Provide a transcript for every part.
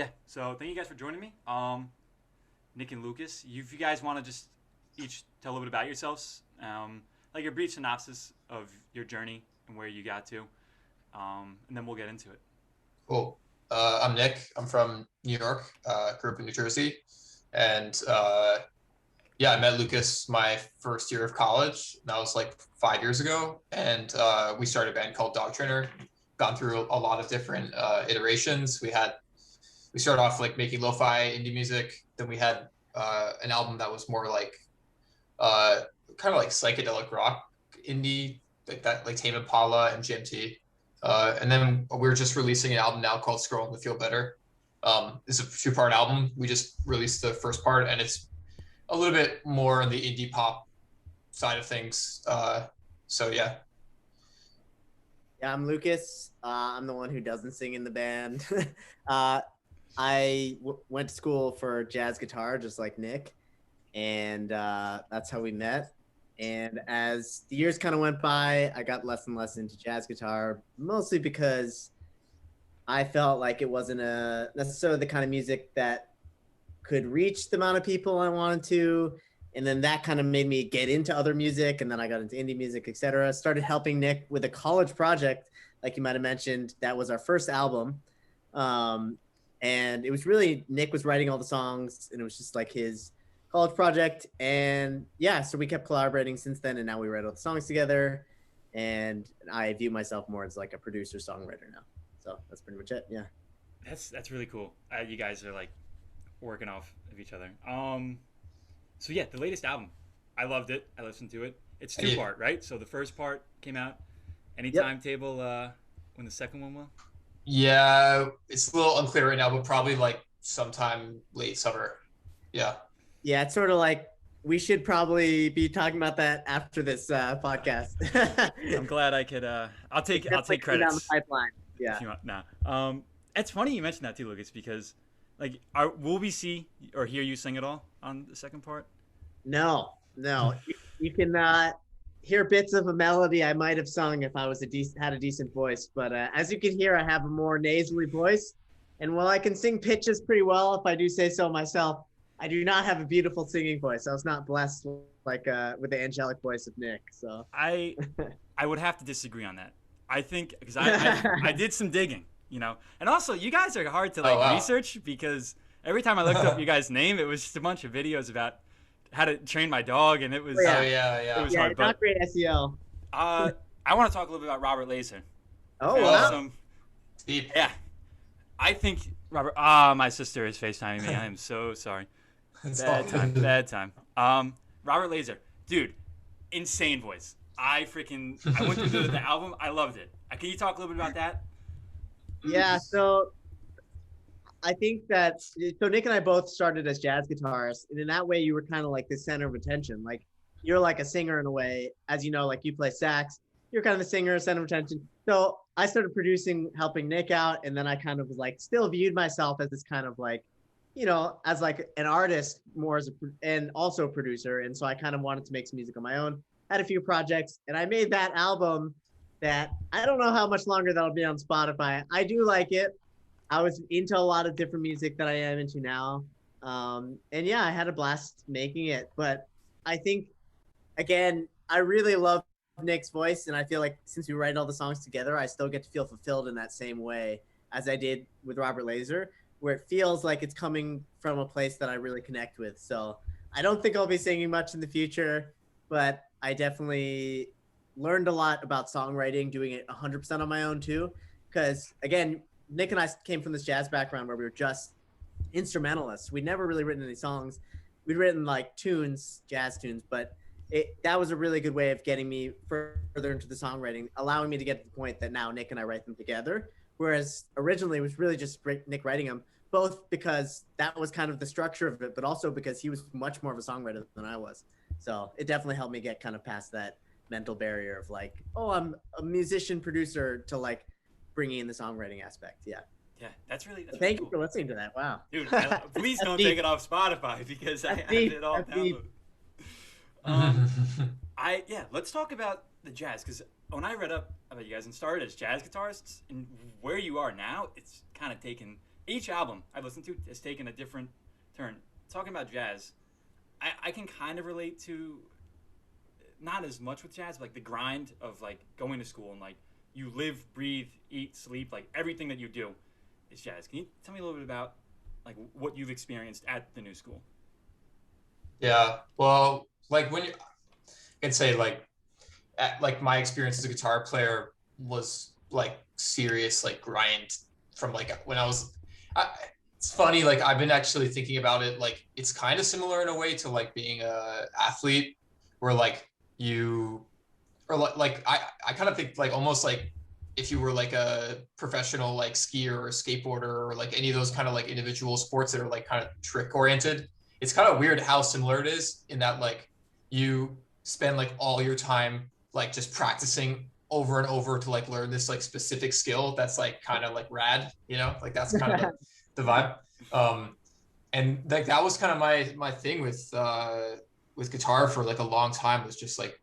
Yeah. So thank you guys for joining me. Nick and Lucas, if you guys want to just each tell a little bit about yourselves, like a brief synopsis of your journey and where you got to, and then we'll get into it. Cool. I'm Nick. I'm from New York. Grew up in New Jersey, and yeah, I met Lucas my first year of college. That was like 5 years ago, and we started a band called Dog Trainer. Gone through a lot of different iterations. We started off like making lo-fi indie music. Then we had an album that was more like uh, kind of like psychedelic rock indie, like that, like Tame Impala and GMT. And then we're just releasing an album now called Scrolling to Feel Better. It's a two-part album. We just released the first part, and it's a little bit more on the indie pop side of things. So yeah. Yeah, I'm Lucas. I'm the one who doesn't sing in the band. uh, went to school for jazz guitar, just like Nick, and that's how we met. And as the years kind of went by, I got less and less into jazz guitar, mostly because I felt like it wasn't necessarily the kind of music that could reach the amount of people I wanted to. And then that kind of made me get into other music. And then I got into indie music, etc. Started helping Nick with a college project, like you might have mentioned. That was our first album. And it was really, Nick was writing all the songs, and it was just like his college project. And yeah, so we kept collaborating since then. And now we write all the songs together. And I view myself more as like a producer songwriter now. So that's pretty much it. Yeah. That's really cool. You guys are like working off of each other. So yeah, the latest album, I loved it. I listened to it. It's two part, right? So the first part came out. Any timetable when the second one will? Yeah, it's a little unclear right now, but probably like sometime late summer. Yeah. Yeah, it's sort of like we should probably be talking about that after this podcast. I'm glad I could. I'll take credits. Down the pipeline. Yeah. If you want. Nah. It's funny you mentioned that too, Lucas, because like, will we see or hear you sing at all on the second part? No. You can hear bits of a melody I might have sung if I was had a decent voice, but as you can hear, I have a more nasally voice, and while I can sing pitches pretty well, if I do say so myself, I do not have a beautiful singing voice. I was not blessed like with the angelic voice of Nick. So I would have to disagree on that. I think because I did some digging, and also you guys are hard to research because every time I looked up you guys' name, it was just a bunch of videos about how to train my dog, and it was it was hard. Not great SEO. I want to talk a little bit about Robert Laser. Oh wow. Deep. Yeah, I think Robert. My sister is FaceTiming me. I am so sorry. Bad time. Robert Laser, dude, insane voice. I went through the album. I loved it. Can you talk a little bit about that? Yeah. So I think Nick and I both started as jazz guitarists, and in that way, you were kind of like the center of attention. Like you're like a singer in a way, as you know, like you play sax. You're kind of the singer, center of attention. So I started producing, helping Nick out, and then I kind of was like still viewed myself as this kind of like, as like an artist more and also a producer. And so I kind of wanted to make some music on my own. Had a few projects, and I made that album that I don't know how much longer that'll be on Spotify. I do like it. I was into a lot of different music that I am into now. And yeah, I had a blast making it. But I think, again, I really love Nick's voice. And I feel like since we write all the songs together, I still get to feel fulfilled in that same way as I did with Robert Laser, where it feels like it's coming from a place that I really connect with. So I don't think I'll be singing much in the future, but I definitely learned a lot about songwriting, doing it 100% on my own too. Because again, Nick and I came from this jazz background where we were just instrumentalists. We'd never really written any songs. We'd written like tunes, jazz tunes, but that was a really good way of getting me further into the songwriting, allowing me to get to the point that now Nick and I write them together. Whereas originally it was really just Nick writing them, both because that was kind of the structure of it, but also because he was much more of a songwriter than I was. So it definitely helped me get kind of past that mental barrier of like, oh, I'm a musician producer, to like bringing in the songwriting aspect. Yeah. Yeah, that's Thank cool. you for listening to that. Wow. Dude, please don't take it off Spotify because I have it all downloaded. Let's talk about the jazz, because when I read up about you guys and started as jazz guitarists and where you are now, it's kind of taken each album I listened to has taken a different turn. Talking about jazz, I can kind of relate to, not as much with jazz, but like the grind of like going to school and like you live, breathe, eat, sleep, like everything that you do is jazz. Can you tell me a little bit about like what you've experienced at the new school? Yeah, well, like when you, I can say like my experience as a guitar player was like serious like grind from like when it's funny, like I've been actually thinking about it, like it's kind of similar in a way to like being a athlete where like you or I kind of think like almost like if you were like a professional like skier or skateboarder or like any of those kind of like individual sports that are like kind of trick oriented. It's kind of weird how similar it is in that like you spend like all your time like just practicing over and over to like learn this like specific skill that's like kind of like rad, you know, like that's kind of the vibe. And like that was kind of my thing with guitar for like a long time, was just like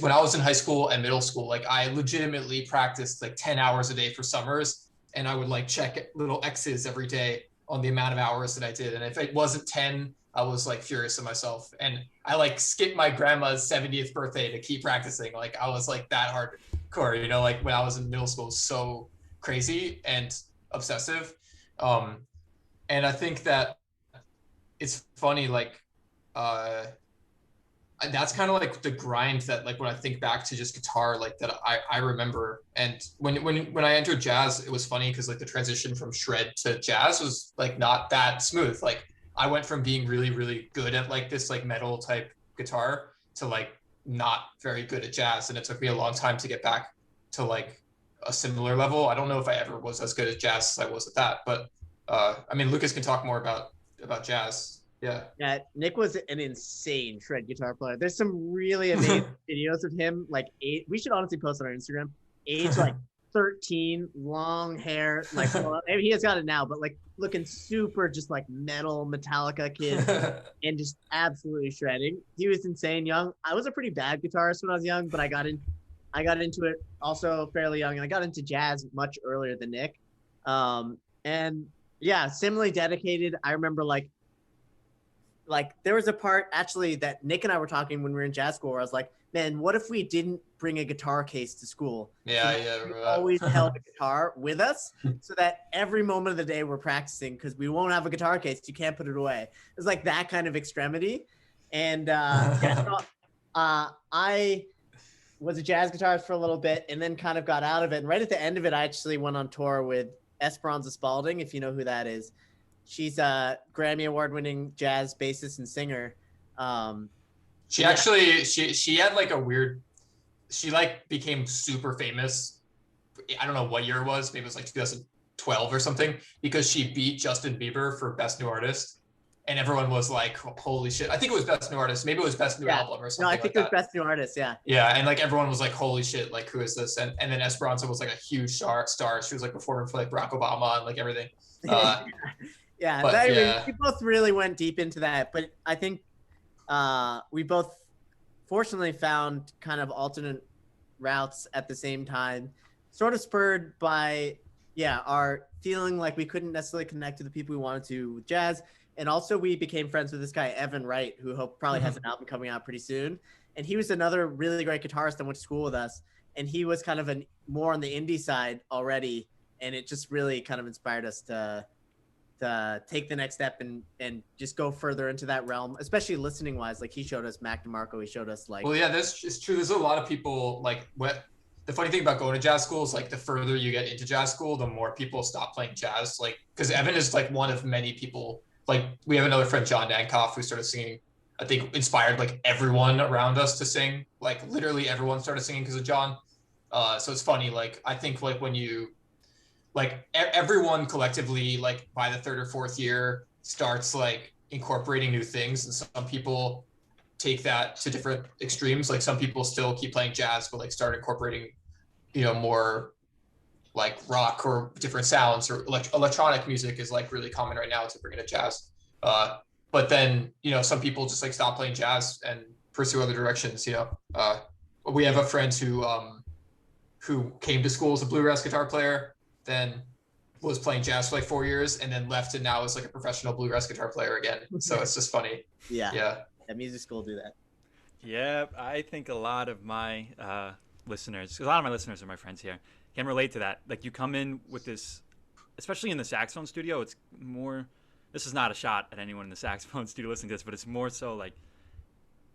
when I was in high school and middle school, like I legitimately practiced like 10 hours a day for summers, and I would like check little X's every day on the amount of hours that I did. And if it wasn't 10, I was like furious at myself. And I like skipped my grandma's 70th birthday to keep practicing. Like I was like that hardcore, you know, like when I was in middle school, so crazy and obsessive. And I think that it's funny, like, that's kind of like the grind that like when I think back to just guitar, like that I remember. And when I entered jazz, it was funny because like the transition from shred to jazz was like not that smooth. Like I went from being really, really good at like this like metal type guitar to like not very good at jazz. And it took me a long time to get back to like a similar level. I don't know if I ever was as good at jazz as I was at that, but I mean, Lucas can talk more about jazz. Yeah. Yeah, Nick was an insane shred guitar player. There's some really amazing videos of him, like we should honestly post on our Instagram. Age like 13, long hair, like well, I mean, he has got it now, but like looking super just like metal Metallica kid and just absolutely shredding. He was insane young. I was a pretty bad guitarist when I was young, but I got into it also fairly young, and I got into jazz much earlier than Nick. And yeah, similarly dedicated. I remember like there was a part actually that Nick and I were talking when we were in jazz school where I was like, man, what if we didn't bring a guitar case to school? Yeah, so we always held a guitar with us so that every moment of the day we're practicing, because we won't have a guitar case. You can't put it away. It's like that kind of extremity. And I was a jazz guitarist for a little bit and then kind of got out of it. And right at the end of it, I actually went on tour with Esperanza Spalding, if you know who that is. She's a Grammy award-winning jazz bassist and singer. She actually she had like a weird, she like became super famous. I don't know what year it was. Maybe it was like 2012 or something, because she beat Justin Bieber for Best New Artist. And everyone was like, holy shit. I think it was Best New Artist. Maybe it was Best New Album or something. No, I think it was Best New Artist, yeah. Yeah, and like everyone was like, holy shit, like who is this? And then Esperanza was like a huge star. She was like performing for like Barack Obama and like everything. Yeah, we both really went deep into that, but I think we both fortunately found kind of alternate routes at the same time, sort of spurred by our feeling like we couldn't necessarily connect to the people we wanted to with jazz. And also we became friends with this guy Evan Wright, who probably has an album coming out pretty soon, and he was another really great guitarist that went to school with us, and he was kind of more on the indie side already, and it just really kind of inspired us to take the next step and just go further into that realm, especially listening wise. Like he showed us Mac DeMarco, he showed us like. Well, yeah, that's true. There's a lot of people like the funny thing about going to jazz school is like the further you get into jazz school, the more people stop playing jazz. Like, because Evan is like one of many people. Like we have another friend, John Dankoff, who started singing. I think inspired like everyone around us to sing. Like literally everyone started singing because of John. So it's funny. Like I think like when you like everyone collectively, like by the third or fourth year starts like incorporating new things. And some people take that to different extremes. Like some people still keep playing jazz, but like start incorporating, more like rock or different sounds, or electronic music is like really common right now to bring into jazz. But then, some people just like stop playing jazz and pursue other directions, we have a friend who came to school as a bluegrass guitar player, then was playing jazz for like 4 years and then left and now is like a professional bluegrass guitar player again. So it's just funny. Yeah. At music school do that. Yeah, I think a lot of my listeners, a lot of my listeners are my friends here, can relate to that. Like you come in with this, especially in the saxophone studio, it's more, this is not a shot at anyone in the saxophone studio listening to this, but it's more so like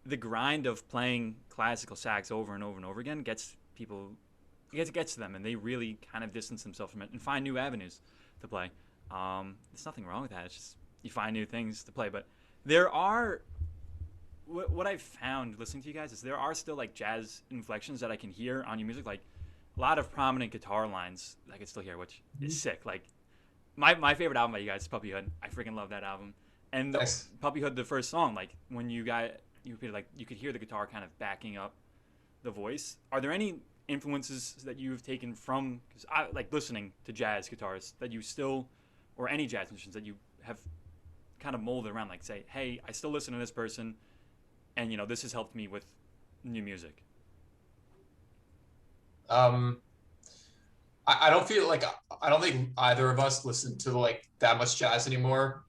the grind of playing classical sax over and over and over again gets people, it gets to them, and they really kind of distance themselves from it and find new avenues to play. There's nothing wrong with that. It's just you find new things to play. But there are, what I've found listening to you guys is there are still like jazz inflections that I can hear on your music, like a lot of prominent guitar lines I can still hear, which is sick. Like my favorite album by you guys is Puppyhood. I freaking love that album. And Nice. Puppyhood, the first song, like when you repeated, like you could hear the guitar kind of backing up the voice. Are there any influences that you've taken from, because I like listening to jazz guitarists that you still, or any jazz musicians that you have kind of molded around, like say, hey, I still listen to this person, and this has helped me with new music? I don't feel like, I don't think either of us listen to like that much jazz anymore,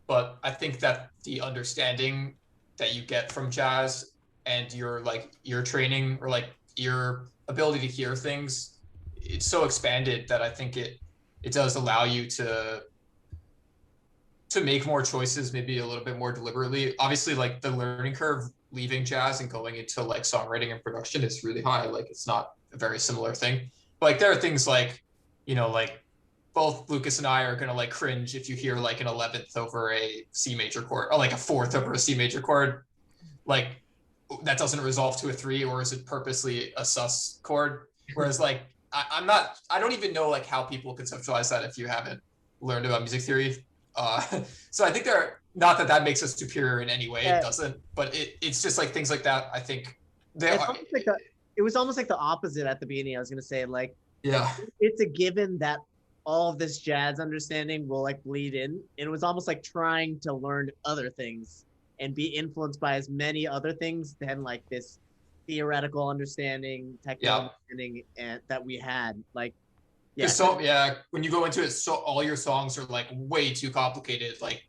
but I think that the understanding that you get from jazz and your training or like your ability to hear things, it's so expanded that I think it does allow you to make more choices, maybe a little bit more deliberately. Obviously, like the learning curve leaving jazz and going into like songwriting and production is really high. Like it's not a very similar thing. But like there are things like, like both Lucas and I are gonna like cringe if you hear like an 11th over a C major chord or like a 4th over a C major chord. Like that doesn't resolve to a 3, or is it purposely a sus chord? Whereas like I don't even know like how people conceptualize that if you haven't learned about music theory. So I think not that makes us superior in any way. It doesn't, but it's just like things like that. I think it was almost like the opposite at the beginning. I was gonna say like, yeah, it's a given that all of this jazz understanding will like bleed in. And it was almost like trying to learn other things and be influenced by as many other things than like this theoretical understanding, technical understanding that we had. Like, yeah. So when you go into it, so all your songs are like way too complicated. Like,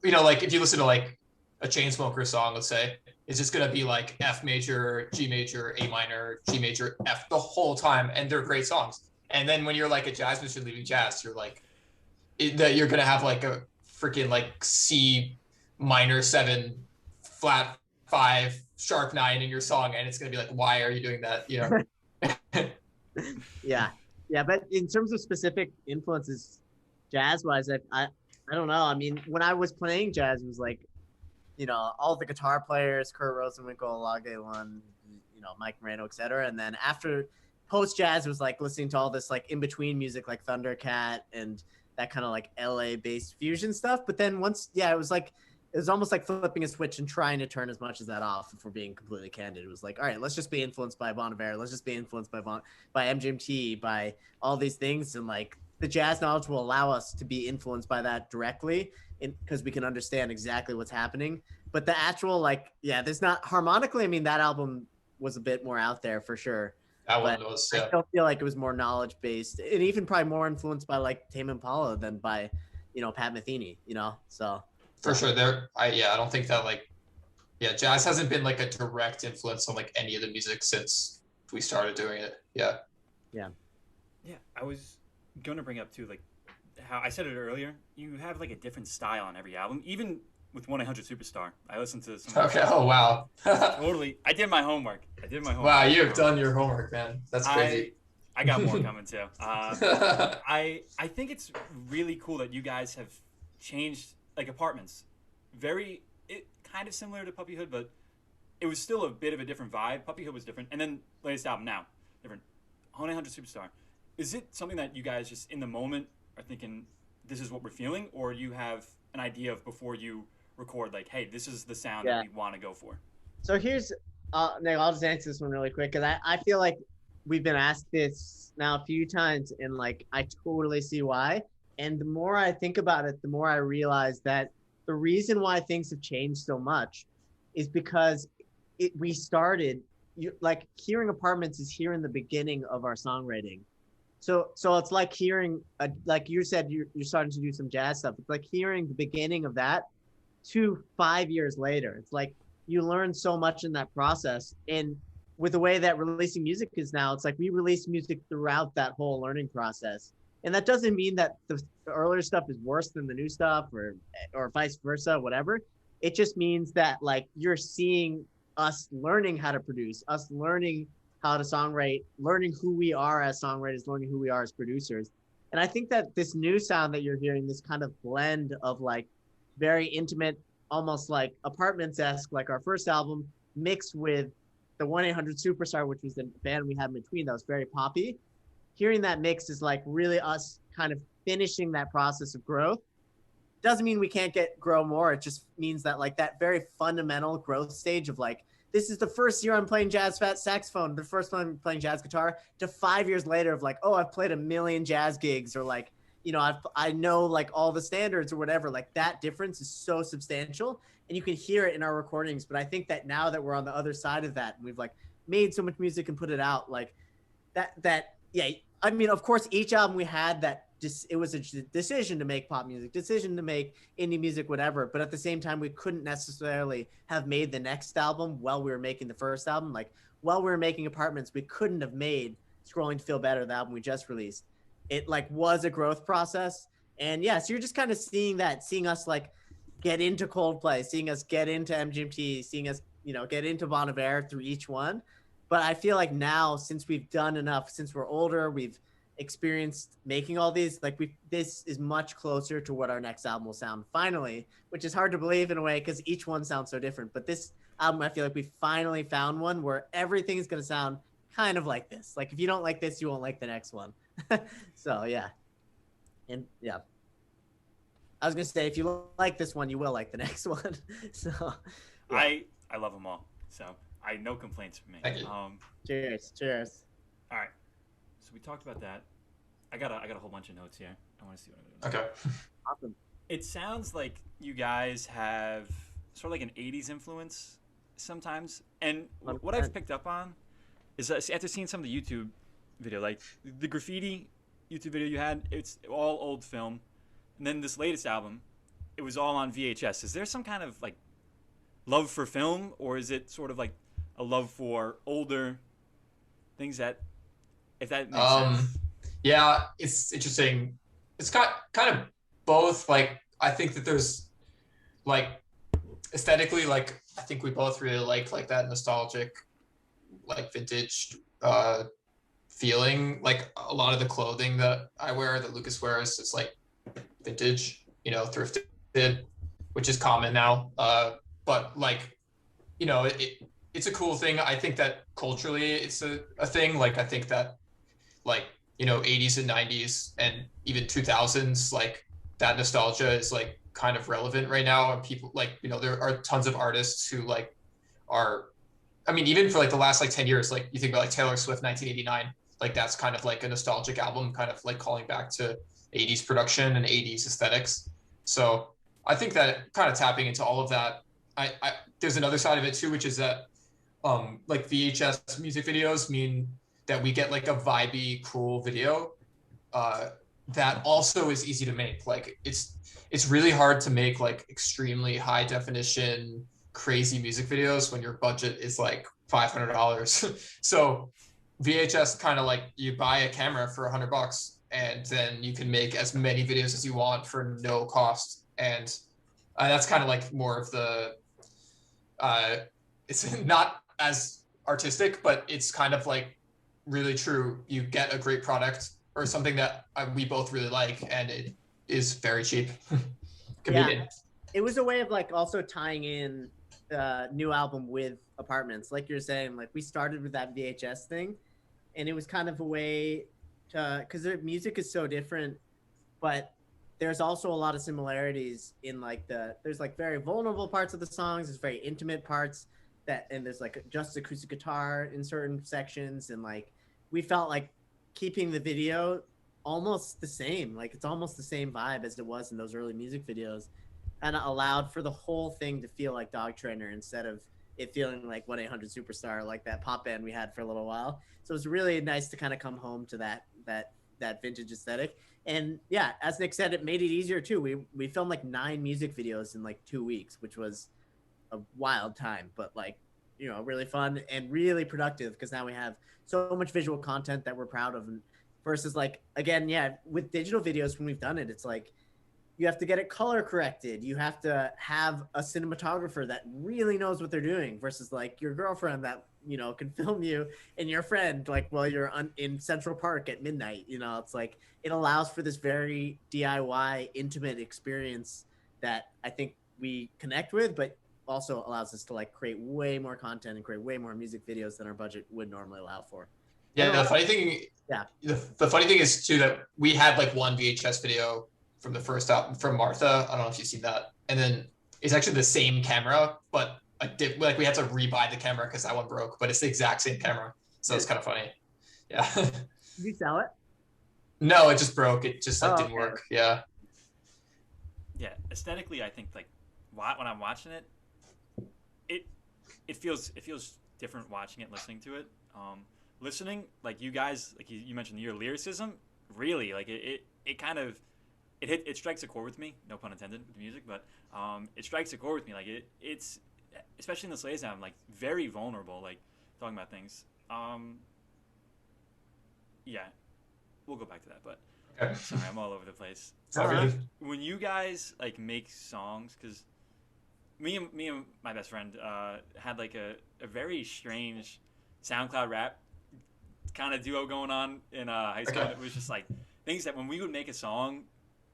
like if you listen to like a Chainsmokers song, let's say, it's just gonna be like F major, G major, A minor, G major, F the whole time, and they're great songs. And then when you're like a jazz musician leaving jazz, you're like, you're gonna have like a freaking like C minor 7, flat 5, sharp 9 in your song, and it's gonna be like, why are you doing that? Yeah, but in terms of specific influences, jazz-wise, I don't know. I mean, when I was playing jazz, it was like, all the guitar players, Kurt Rosenwinkel, Lage Lund, Mike Moreno, etc. And then after post-jazz, it was like listening to all this like in-between music, like Thundercat and that kind of like LA-based fusion stuff. But then once, it was almost like flipping a switch and trying to turn as much of that off. If we're being completely candid, it was like, all right, let's just be influenced by Bon Iver. Let's just be influenced by MGMT, by all these things. And like the jazz knowledge will allow us to be influenced by that directly because we can understand exactly what's happening. But the actual there's not harmonically. I mean, that album was a bit more out there for sure. That one was, I still feel like it was more knowledge based and even probably more influenced by like Tame Impala than by, Pat Metheny, so. For sure. I don't think that jazz hasn't been like a direct influence on like any of the music since we started doing it. Yeah. I was going to bring up too, like how I said it earlier, you have like a different style on every album, even with 1-800-Superstar. I listened to some. Okay. Oh, wow. Totally. I did my homework. Wow. You've done your homework, man. That's crazy. I got more coming too. I think it's really cool that you guys have changed like apartments. Kind of similar to Puppyhood, but it was still a bit of a different vibe. Puppyhood was different, and then latest album now different. 1-800-Superstar. Is it something that you guys just in the moment are thinking this is what we're feeling, or you have an idea of before you record like, hey, this is the sound that we want to go for? So here's Nick, I'll just answer this one really quick because I feel like we've been asked this now a few times, and like I totally see why. And the more I think about it, the more I realize that the reason why things have changed so much is because we started, like hearing Apartments is here in the beginning of our songwriting. So it's like hearing, like you said, you're starting to do some jazz stuff. It's like hearing the beginning of that to 5 years later. It's like you learn so much in that process. And with the way that releasing music is now, it's like we release music throughout that whole learning process. And that doesn't mean that the earlier stuff is worse than the new stuff or vice versa, whatever. It just means that like you're seeing us learning how to produce, us learning how to songwrite, learning who we are as songwriters, learning who we are as producers. And I think that this new sound that you're hearing, this kind of blend of like very intimate, almost like Apartments-esque, like our first album, mixed with the 1-800-Superstar, which was the band we had in between that was very poppy. Hearing that mix is like really us kind of finishing that process of growth. Doesn't mean we can't grow more. It just means that like that very fundamental growth stage of like, this is the first year I'm playing jazz saxophone, the first one I'm playing jazz guitar, to 5 years later of like, oh, I've played 1 million jazz gigs, or like, you know, I know like all the standards or whatever. Like that difference is so substantial, and you can hear it in our recordings. But I think that now that we're on the other side of that, and we've like made so much music and put it out, like yeah. I mean, of course, each album we had that just, it was a decision to make pop music, decision to make indie music, whatever. But at the same time, we couldn't necessarily have made the next album while we were making the first album. Like while we were making Apartments, we couldn't have made Scrolling to Feel Better, the album we just released. It like was a growth process. And yeah, so you're just kind of seeing us like get into Coldplay, seeing us get into MGMT, seeing us, you know, get into Bon Iver through each one. But I feel like now, since we've done enough, since we're older, we've experienced making all these, like this is much closer to what our next album will sound finally, which is hard to believe in a way because each one sounds so different. But this album, I feel like we finally found one where everything is going to sound kind of like this. Like if you don't like this, you won't like the next one. So yeah. And yeah, I was going to say, if you like this one, you will like the next one. So yeah. I love them all. So no complaints from me. Thank you. Cheers. All right. So we talked about that. I got a whole bunch of notes here. I want to see what I'm doing. Okay. Awesome. It sounds like you guys have sort of like an 80s influence sometimes. And what I've picked up on is that after seeing some of the YouTube video, like the Graffiti YouTube video you had, it's all old film. And then this latest album, it was all on VHS. Is there some kind of like love for film, or is it sort of like a love for older things that, if that makes sense? Yeah, it's interesting. It's got kind of both. Like, I think that there's like aesthetically, like I think we both really like that nostalgic, like vintage feeling. Like a lot of the clothing that I wear, that Lucas wears, it's like vintage, you know, thrifted, which is common now. But like, you know, it's a cool thing. I think that culturally it's a thing. Like I think that like, you know, 80s and 90s and even 2000s, like that nostalgia is like kind of relevant right now. And people like, you know, there are tons of artists who like are, I mean, even for like the last like 10 years, like you think about like Taylor Swift, 1989, like that's kind of like a nostalgic album, kind of like calling back to 80s production and 80s aesthetics. So I think that kind of tapping into all of that, I there's another side of it too, which is that like VHS music videos mean that we get like a vibey, cool video that also is easy to make. Like it's really hard to make like extremely high definition, crazy music videos when your budget is like $500. So VHS kind of like you buy a camera for $100 and then you can make as many videos as you want for no cost. And that's kind of like more of the, it's not as artistic, but it's kind of like really true. You get a great product or something that we both really like, and it is very cheap. Convenient. Yeah. It was a way of like also tying in the new album with Apartments. Like you're saying, like we started with that VHS thing, and it was kind of a way to, because their music is so different, but there's also a lot of similarities in like there's like very vulnerable parts of the songs, there's very intimate parts and there's like just acoustic guitar in certain sections, and like we felt like keeping the video almost the same, like it's almost the same vibe as it was in those early music videos, and allowed for the whole thing to feel like Dog Trainer instead of it feeling like 1-800-Superstar, like that pop band we had for a little while. So it's really nice to kind of come home to that that vintage aesthetic. And yeah, as Nick said, it made it easier too. We filmed like 9 music videos in like 2 weeks, which was a wild time, but like, you know, really fun and really productive because now we have so much visual content that we're proud of. And versus like, again, yeah, with digital videos, when we've done it, it's like you have to get it color corrected. You have to have a cinematographer that really knows what they're doing versus like your girlfriend that, you know, can film you and your friend like while you're in Central Park at midnight. You know, it's like it allows for this very DIY intimate experience that I think we connect with, but also allows us to like create way more content and create way more music videos than our budget would normally allow for. Yeah, the funny thing, the funny thing is too that we had like one VHS video from the first album from Martha. I don't know if you've seen that, and then it's actually the same camera, but like we had to rebuy the camera because that one broke, but it's the exact same camera, so it's kind of funny. Yeah. Did you sell it? No, it just broke. It just like didn't work. Yeah. Yeah, aesthetically, I think like when I'm watching it, it feels different watching it, listening to it. Listening, like you guys, like you mentioned your lyricism, really, like it kind of it strikes a chord with me, no pun intended with the music, but it strikes a chord with me. Like it's especially in this latest album, like very vulnerable, like talking about things. Yeah, we'll go back to that, but okay. Sorry, I'm all over the place. Really. When you guys like make songs, because me and my best friend had like a very strange SoundCloud rap kind of duo going on in high school. Okay. It was just like things that when we would make a song,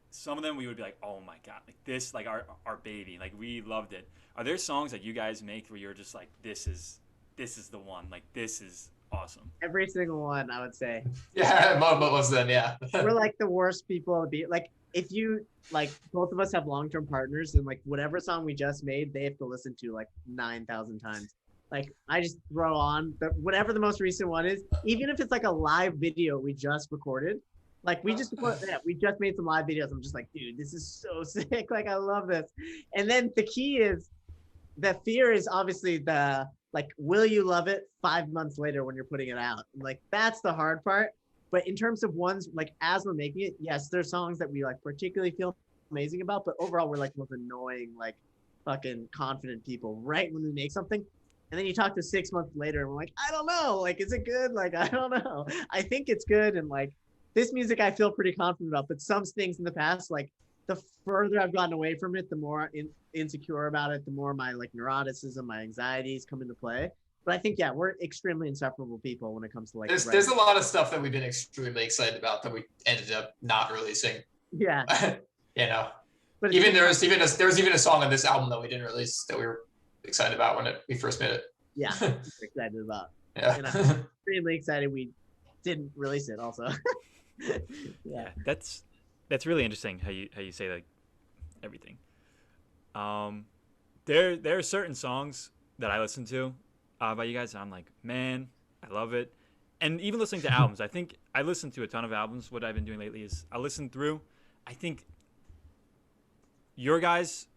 some of them we would be like, oh my god, like this, like our baby, like we loved it. Are there songs that you guys make where you're just like, this is the one, like this is awesome? Every single one, I would say. Yeah, most of them, yeah. We're like the worst people to be. Like, if you, like, both of us have long-term partners, and, like, whatever song we just made, they have to listen to, like, 9,000 times. Like, I just throw on whatever the most recent one is, even if it's, like, a live video we just recorded. Like, we just made some live videos. I'm just like, dude, this is so sick. Like, I love this. And then the key is, the fear is obviously the, like, will you love it 5 months later when you're putting it out? Like, that's the hard part. But in terms of ones, like, as we're making it, yes, there's songs that we, like, particularly feel amazing about. But overall, we're, like, most annoying, like, fucking confident people right when we make something. And then you talk to 6 months later, and we're like, I don't know. Like, is it good? Like, I don't know. I think it's good. And, like, this music I feel pretty confident about. But some things in the past, like, the further I've gotten away from it, the more insecure about it, the more my, like, neuroticism, my anxieties come into play. But I think, yeah, we're extremely inseparable people when it comes to, like, there's a lot of stuff that we've been extremely excited about that we ended up not releasing. Yeah. You know, But even there was even a song on this album that we didn't release that we were excited about when we first made it. Yeah, we're excited about. Yeah. And I'm extremely excited we didn't release it also. Yeah. That's really interesting how you say like everything. There are certain songs that I listen to by you guys and I'm like, man, I love it. And even listening to albums, I think I listen to a ton of albums. What I've been doing lately is I listen through, I think your guys,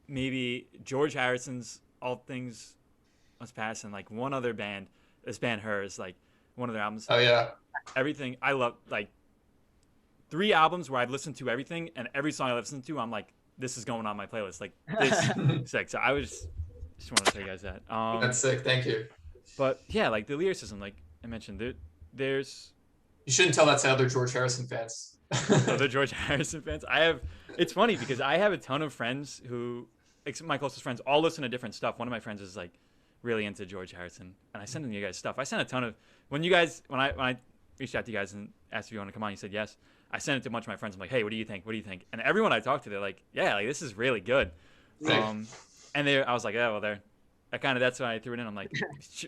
maybe George Harrison's All Things Must Pass, and like one other band, this band Hers, like one of their albums. Oh yeah. Everything I love, like 3 albums where I've listened to everything, and every song I listen to, I'm like, this is going on my playlist. Like this sick. So I was just want to tell you guys that. That's sick. Thank you. But yeah, like the lyricism, like I mentioned, there's. You shouldn't tell that to other George Harrison fans. Other George Harrison fans. It's funny because I have a ton of friends who, like my closest friends, all listen to different stuff. One of my friends is like really into George Harrison, and I send them you guys stuff. I sent a ton of when I reached out to you guys and asked if you want to come on. You said yes. I sent it to a bunch of my friends. I'm like, hey, what do you think? What do you think? And everyone I talked to, they're like, yeah, like this is really good. And I was like, yeah, well, that's why I threw it in. I'm like,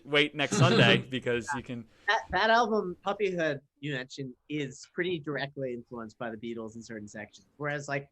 wait next Sunday because you can. That album, Puppyhood, you mentioned, is pretty directly influenced by the Beatles in certain sections. Whereas, like,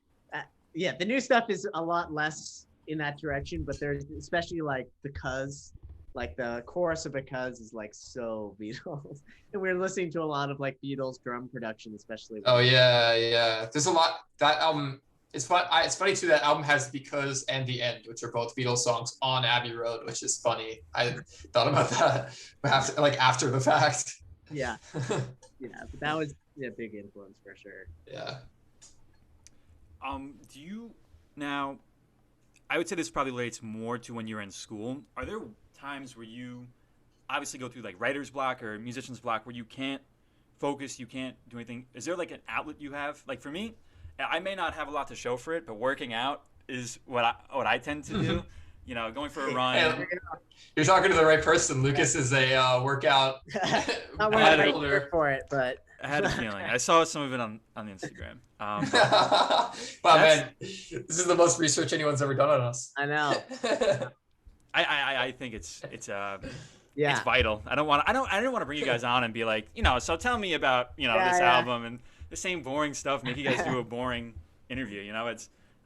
yeah, the new stuff is a lot less in that direction. But there's especially like Because, like the chorus of Because is like so Beatles, and we're listening to a lot of like Beatles drum production, especially. Oh yeah. There's a lot. That album. It's fun. It's funny too. That album has Because and The End, which are both Beatles songs on Abbey Road, which is funny. I thought about that after the fact. Yeah, yeah. But that was Yeah, big influence for sure. Yeah. Do you now? I would say this probably relates more to when you're in school. Are there times where you obviously go through like writer's block or musician's block where you can't focus, you can't do anything? Is there like an outlet you have? Like for me, I may not have a lot to show for it, but working out is what I tend to do. You know, going for a run. And you're talking to the right person. Lucas is a workout Not bodybuilder. for it, but I had a feeling. I saw some of it on Instagram. Wow, man, this is the most research anyone's ever done on us. I know. I think it's Yeah. it's vital. I didn't want to bring you guys on and be like, so tell me about, Yeah, this yeah. album and the same boring stuff, make you guys do a boring interview.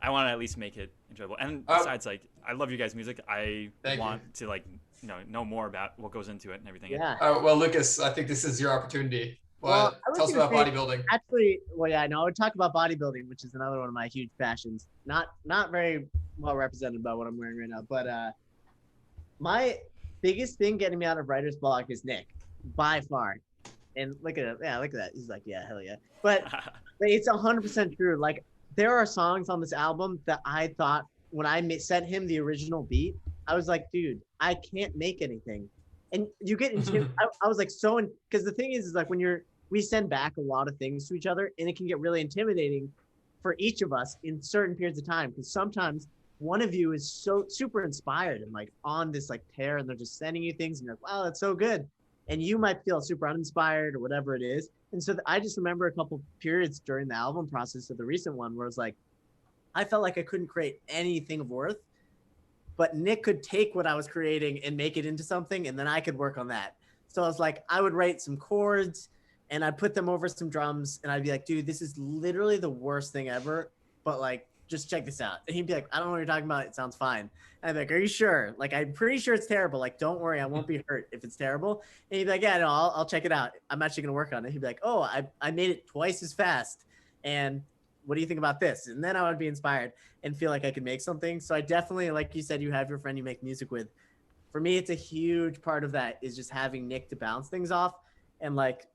I want to at least make it enjoyable. And besides, like, I love you guys' music. I want to like, know more about what goes into it and everything. Yeah. Well, Lucas, I think this is your opportunity. Well, I was Tell us gonna about say, bodybuilding. Actually, well, yeah, no, I would talk about bodybuilding, which is another one of my huge passions. Not very well represented by what I'm wearing right now, but my biggest thing getting me out of writer's block is Nick, by far. And look at it, yeah, look at that. He's like, yeah, hell yeah. But it's 100% true. Like, there are songs on this album that I thought when I sent him the original beat, I was like, dude, I can't make anything. And you get into, I was like, because the thing is like when we send back a lot of things to each other, and it can get really intimidating for each of us in certain periods of time. Because sometimes one of you is so super inspired and like on this like tear, and they're just sending you things, and you're like, wow, that's so good. And you might feel super uninspired or whatever it is. And so I just remember a couple periods during the album process of the recent one where it was like, I felt like I couldn't create anything of worth, but Nick could take what I was creating and make it into something, and then I could work on that. So I was like, I would write some chords and I'd put them over some drums, and I'd be like, dude, this is literally the worst thing ever, but like, just check this out. And he'd be like, I don't know what you're talking about. It sounds fine. And I'd be like, are you sure? Like, I'm pretty sure it's terrible. Like, don't worry, I won't be hurt if it's terrible. And he'd be like, yeah, no, I'll check it out. I'm actually gonna work on it. He'd be like, oh, I made it twice as fast. And what do you think about this? And then I would be inspired and feel like I could make something. So I definitely, like you said, you have your friend you make music with. For me, it's a huge part of that is just having Nick to bounce things off and like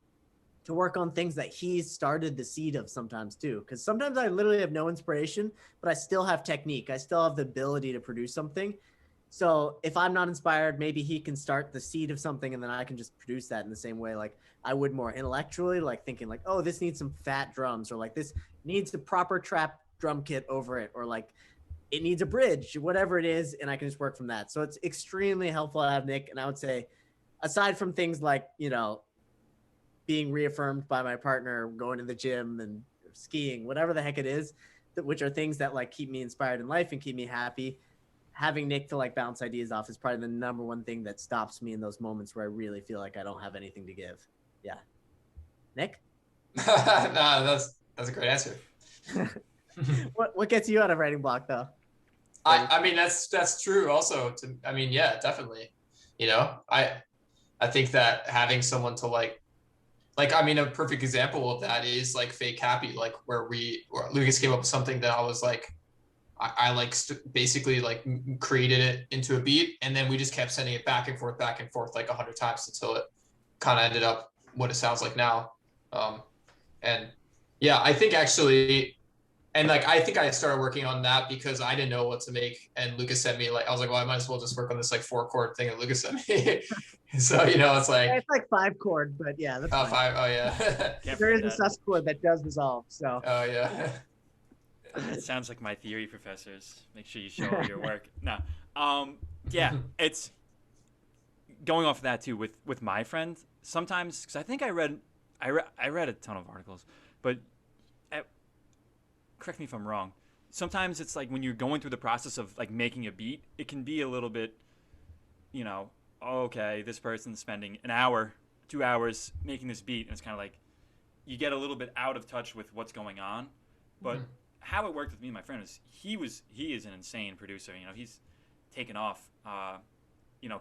to work on things that he's started the seed of sometimes too. Because sometimes I literally have no inspiration, but I still have technique. I still have the ability to produce something. So if I'm not inspired, maybe he can start the seed of something, and then I can just produce that in the same way like I would more intellectually, like thinking like, oh, this needs some fat drums, or like this needs the proper trap drum kit over it, or like it needs a bridge, whatever it is, and I can just work from that. So it's extremely helpful to have Nick. And I would say, aside from things like, being reaffirmed by my partner, going to the gym and skiing, whatever the heck it is, which are things that like keep me inspired in life and keep me happy, having Nick to like bounce ideas off is probably the number one thing that stops me in those moments where I really feel like I don't have anything to give. Yeah. Nick? Nah, that's a great answer. What gets you out of writing block though? I mean, that's true also. Yeah, definitely. I think that having someone to like, I mean, a perfect example of that is like Fake Happy, like where Lucas came up with something that I was like, I basically like created it into a beat, and then we just kept sending it back and forth like 100 times until it kind of ended up what it sounds like now. And yeah, I think actually, and like I think I started working on that because I didn't know what to make, and Lucas sent me like, I was like, well, I might as well just work on this like 4-chord thing that Lucas sent me. So it's like 5 chord, but yeah, that's fine. 5. Oh yeah. There is a sus chord that does resolve. So. Oh yeah. It sounds like my theory professors. Make sure you show all your work. No. Yeah, it's going off of that too with my friend. Sometimes, because I think I read a ton of articles, but correct me if I'm wrong. Sometimes it's like when you're going through the process of like making a beat, it can be a little bit, okay, this person's spending an hour, 2 hours making this beat, and it's kind of like you get a little bit out of touch with what's going on. But how it worked with me and my friend is he is an insane producer. He's taken off.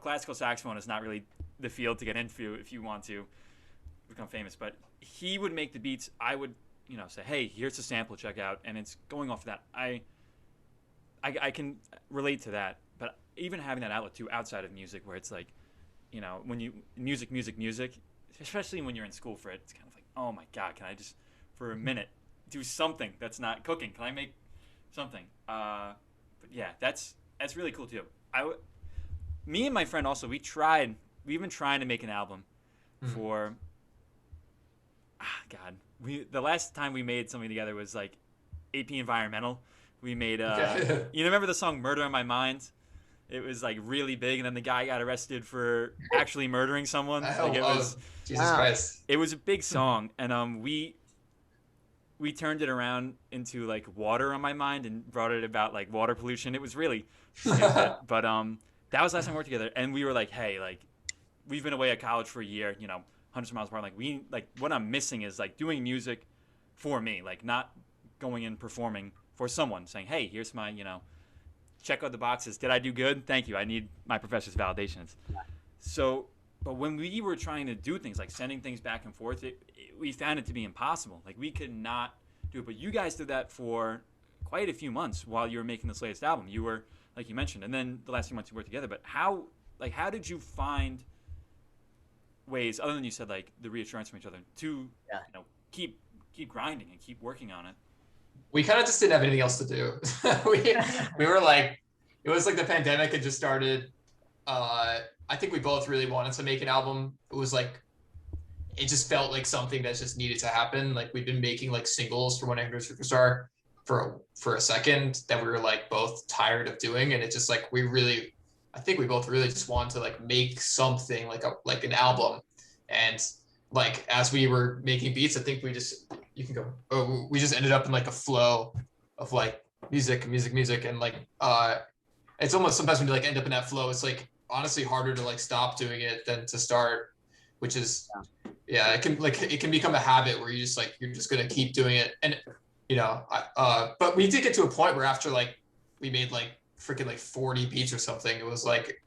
Classical saxophone is not really the field to get into if you want to become famous. But he would make the beats. I would, say, hey, here's a sample, check out, and it's going off of that. I can relate to that. But even having that outlet too outside of music, where it's like, when you music, especially when you're in school for it, it's kind of like oh my God, can I just for a minute do something that's not cooking? Can I make something? But yeah, that's really cool too. Me and my friend also, we've been trying to make an album for, God, the last time we made something together was like AP Environmental. We made, you remember the song Murder on My Mind? It was like really big, and then the guy got arrested for actually murdering someone. Jesus Christ. It was a big song, and we turned it around into like Water on My Mind and brought it about like water pollution. It was really stupid. But that was the last time we worked together, and we were like, hey, like we've been away at college for a year, hundreds of miles apart. Like what I'm missing is like doing music for me, like not going and performing for someone, saying, hey, here's my, check out the boxes. Did I do good? Thank you. I need my professor's validations. So, but when we were trying to do things like sending things back and forth, we found it to be impossible. Like we could not do it. But you guys did that for quite a few months while you were making this latest album. You were, like you mentioned, and then the last few months you worked together. But how did you find ways, other than you said like the reassurance from each other, to keep grinding and keep working on it? We kind of just didn't have anything else to do. we were like, it was like the pandemic had just started. I think we both really wanted to make an album. It was like, it just felt like something that just needed to happen. Like we'd been making like singles for 100 Superstar for a second that we were like both tired of doing. And it just like, I think we both really just wanted to like make something like an album. And like, as we were making beats, I think we just ended up in like a flow of like music. And like, it's almost sometimes when you like end up in that flow, it's like honestly harder to like stop doing it than to start, which is, it can become a habit where you're just going to keep doing it. And, but we did get to a point where after like, we made like freaking like 40 beats or something, it was like,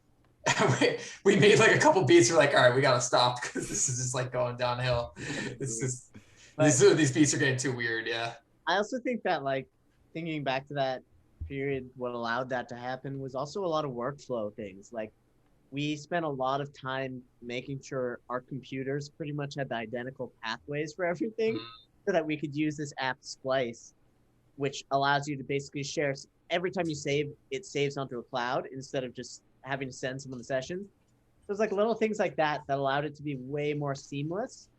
we made like a couple beats. We're like, all right, we gotta stop because this is just like going downhill. These beats are getting too weird. Yeah. I also think that like thinking back to that period, what allowed that to happen was also a lot of workflow things. Like we spent a lot of time making sure our computers pretty much had the identical pathways for everything, so that we could use this app Splice, which allows you to basically share. Every time you save, it saves onto a cloud instead of just having to send some of the sessions. So it's like little things like that allowed it to be way more seamless.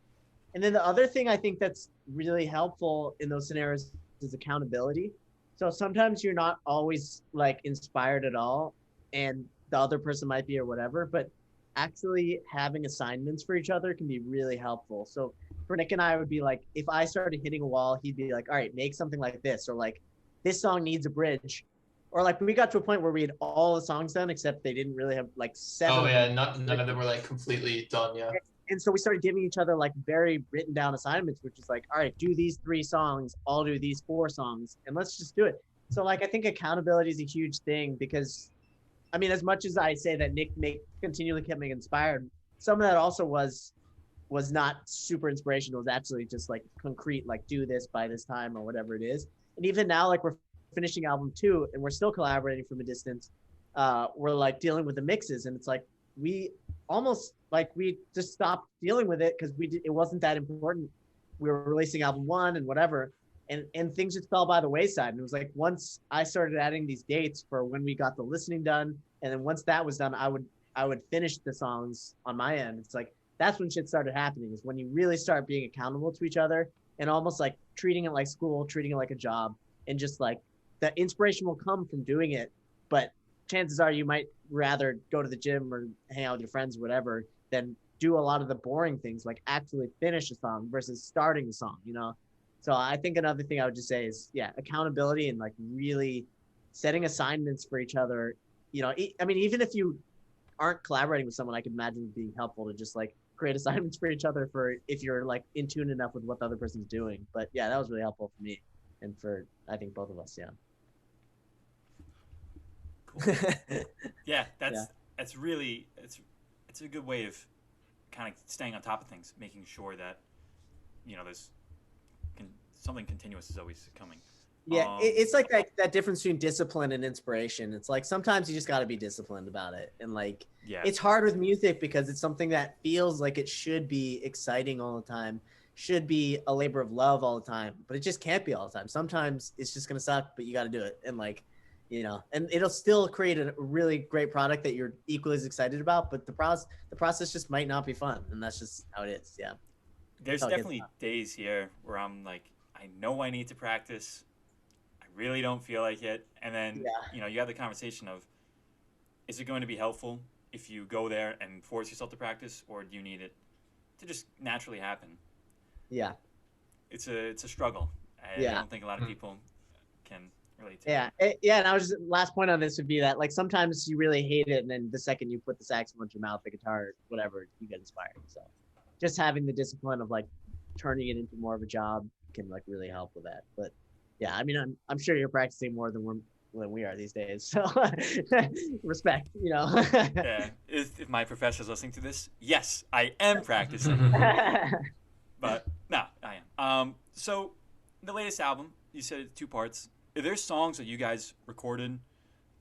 And then the other thing I think that's really helpful in those scenarios is accountability. So sometimes you're not always like inspired at all, and the other person might be or whatever, but actually having assignments for each other can be really helpful. So for Nick and I, it would be like, if I started hitting a wall, he'd be like, all right, make something like this, or like this song needs a bridge. Or like we got to a point where we had all the songs done, except they didn't really have like 7. Oh yeah, none of them were like completely done. Yeah. And so we started giving each other like very written down assignments, which is like, all right, do these 3 songs, I'll do these 4 songs, and let's just do it. So like, I think accountability is a huge thing because, I mean, as much as I say that Nick continually kept me inspired, some of that also was not super inspirational. It was actually just like concrete, like do this by this time or whatever it is. And even now, like we're finishing album 2 and we're still collaborating from a distance. We're like dealing with the mixes, and it's like we just stopped dealing with it because it wasn't that important. We were releasing album 1 and whatever, and things just fell by the wayside. And it was like, once I started adding these dates for when we got the listening done, and then once that was done, I would finish the songs on my end. It's like that's when shit started happening, is when you really start being accountable to each other and almost like treating it like school, treating it like a job, and just like the inspiration will come from doing it, but chances are you might rather go to the gym or hang out with your friends or whatever than do a lot of the boring things, like actually finish a song versus starting a song, So I think another thing I would just say is, accountability and like really setting assignments for each other. I mean, even if you aren't collaborating with someone, I can imagine it being helpful to just like create assignments for each other for if you're like in tune enough with what the other person's doing. But yeah, that was really helpful for me and for, I think, both of us. Yeah. Cool. Yeah, that's really it's a good way of kind of staying on top of things, making sure that there's something continuous is always coming. Yeah, it's like that difference between discipline and inspiration. It's like sometimes you just got to be disciplined about it, and like it's hard with music because it's something that feels like it should be exciting all the time, should be a labor of love all the time, but it just can't be all the time. Sometimes it's just gonna suck, but you got to do it, and like, and it'll still create a really great product that you're equally as excited about. But the process just might not be fun, and that's just how it is. Yeah. There's definitely days here where I'm like, I know I need to practice. I really don't feel like it, and then you have the conversation of, is it going to be helpful if you go there and force yourself to practice, or do you need it to just naturally happen? Yeah. It's a struggle. I don't think a lot of people can relate to it. And I was just, last point on this would be that like sometimes you really hate it, and then the second you put the saxophone to your mouth, the guitar, whatever, you get inspired. So just having the discipline of like turning it into more of a job can like really help with that. But yeah, I mean, I'm sure you're practicing more than we are these days. So respect, Yeah. If my professor's listening to this, yes, I am practicing. But no, I am. So the latest album, you said it's 2 parts. Are there songs that you guys recorded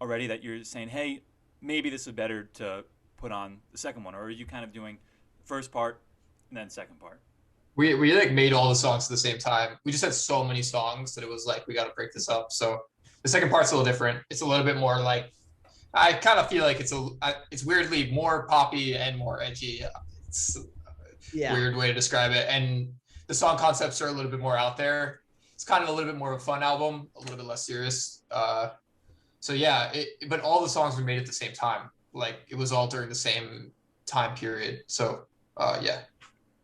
already that you're saying, hey, maybe this is better to put on the second one? Or are you kind of doing first part and then second part? We like made all the songs at the same time. We just had so many songs that it was like, we got to break this up. So the second part's a little different. It's a little bit more like, I kind of feel like it's weirdly more poppy and more edgy. It's weird way to describe it. And the song concepts are a little bit more out there. It's kind of a little bit more of a fun album, a little bit less serious. So yeah, but all the songs were made at the same time. Like it was all during the same time period. So yeah.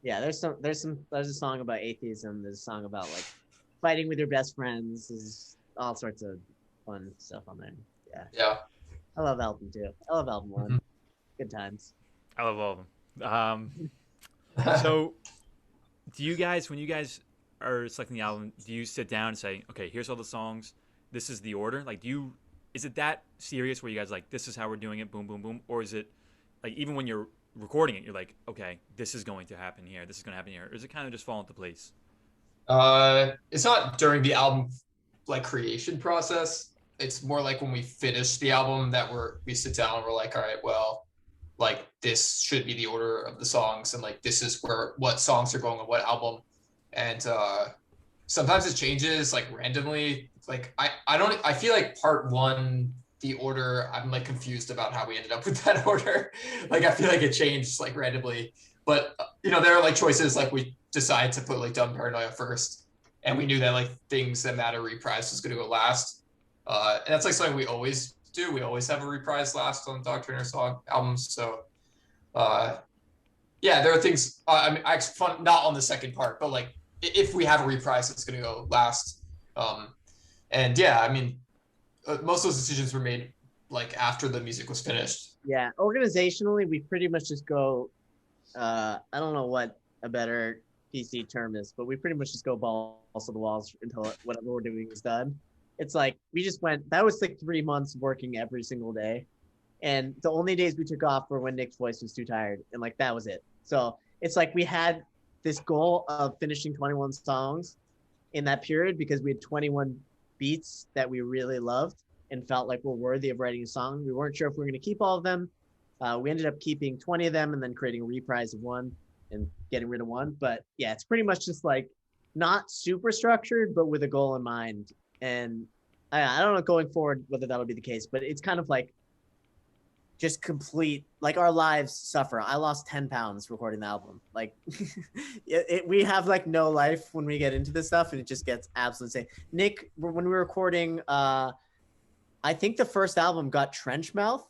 Yeah, there's a song about atheism. There's a song about like fighting with your best friends. There's all sorts of fun stuff on there. Yeah. Yeah. I love album 2. I love album 1. Good times. I love all of them. So do you guys, when you guys are selecting the album, do you sit down and say, okay, here's all the songs, this is the order? Like, is it that serious where you guys like, this is how we're doing it, boom, boom, boom? Or is it like, even when you're recording it, you're like, okay, this is going to happen here, this is going to happen here? Or does it kind of just fall into place? It's not during the album like creation process. It's more like when we finish the album that we sit down and we're like, all right, well, like this should be the order of the songs, and like this is what songs are going on what album. And sometimes it changes like randomly. Like I feel like part 1, the order, I'm like confused about how we ended up with that order. Like I feel like it changed like randomly. But there are like choices, like we decided to put like Dumb Paranoia first, and we knew that like Things That Matter Reprise was going to go last. And that's like something we always do. We always have a reprise last on Dog Trainer song albums. So yeah, there are things, I mean, fun, not on the second part, but like if we have a reprise, it's going to go last. And yeah, I mean, most of those decisions were made like after the music was finished. Yeah, organizationally, we pretty much just go, I don't know what a better PC term is, but we pretty much just go balls to the walls until whatever we're doing is done. It's like, we just that was like 3 months working every single day. And the only days we took off were when Nick's voice was too tired. And like, that was it. So it's like we had this goal of finishing 21 songs in that period because we had 21 beats that we really loved and felt like we're worthy of writing a song. We weren't sure if we were going to keep all of them. We ended up keeping 20 of them and then creating a reprise of 1 and getting rid of 1. But yeah, it's pretty much just like not super structured, but with a goal in mind. And I don't know going forward whether that'll be the case, but it's kind of like just complete, like our lives suffer. I lost 10 pounds recording the album. Like we have like no life when we get into this stuff, and it just gets absolutely insane. Nick, when we were recording, I think the first album got trench mouth,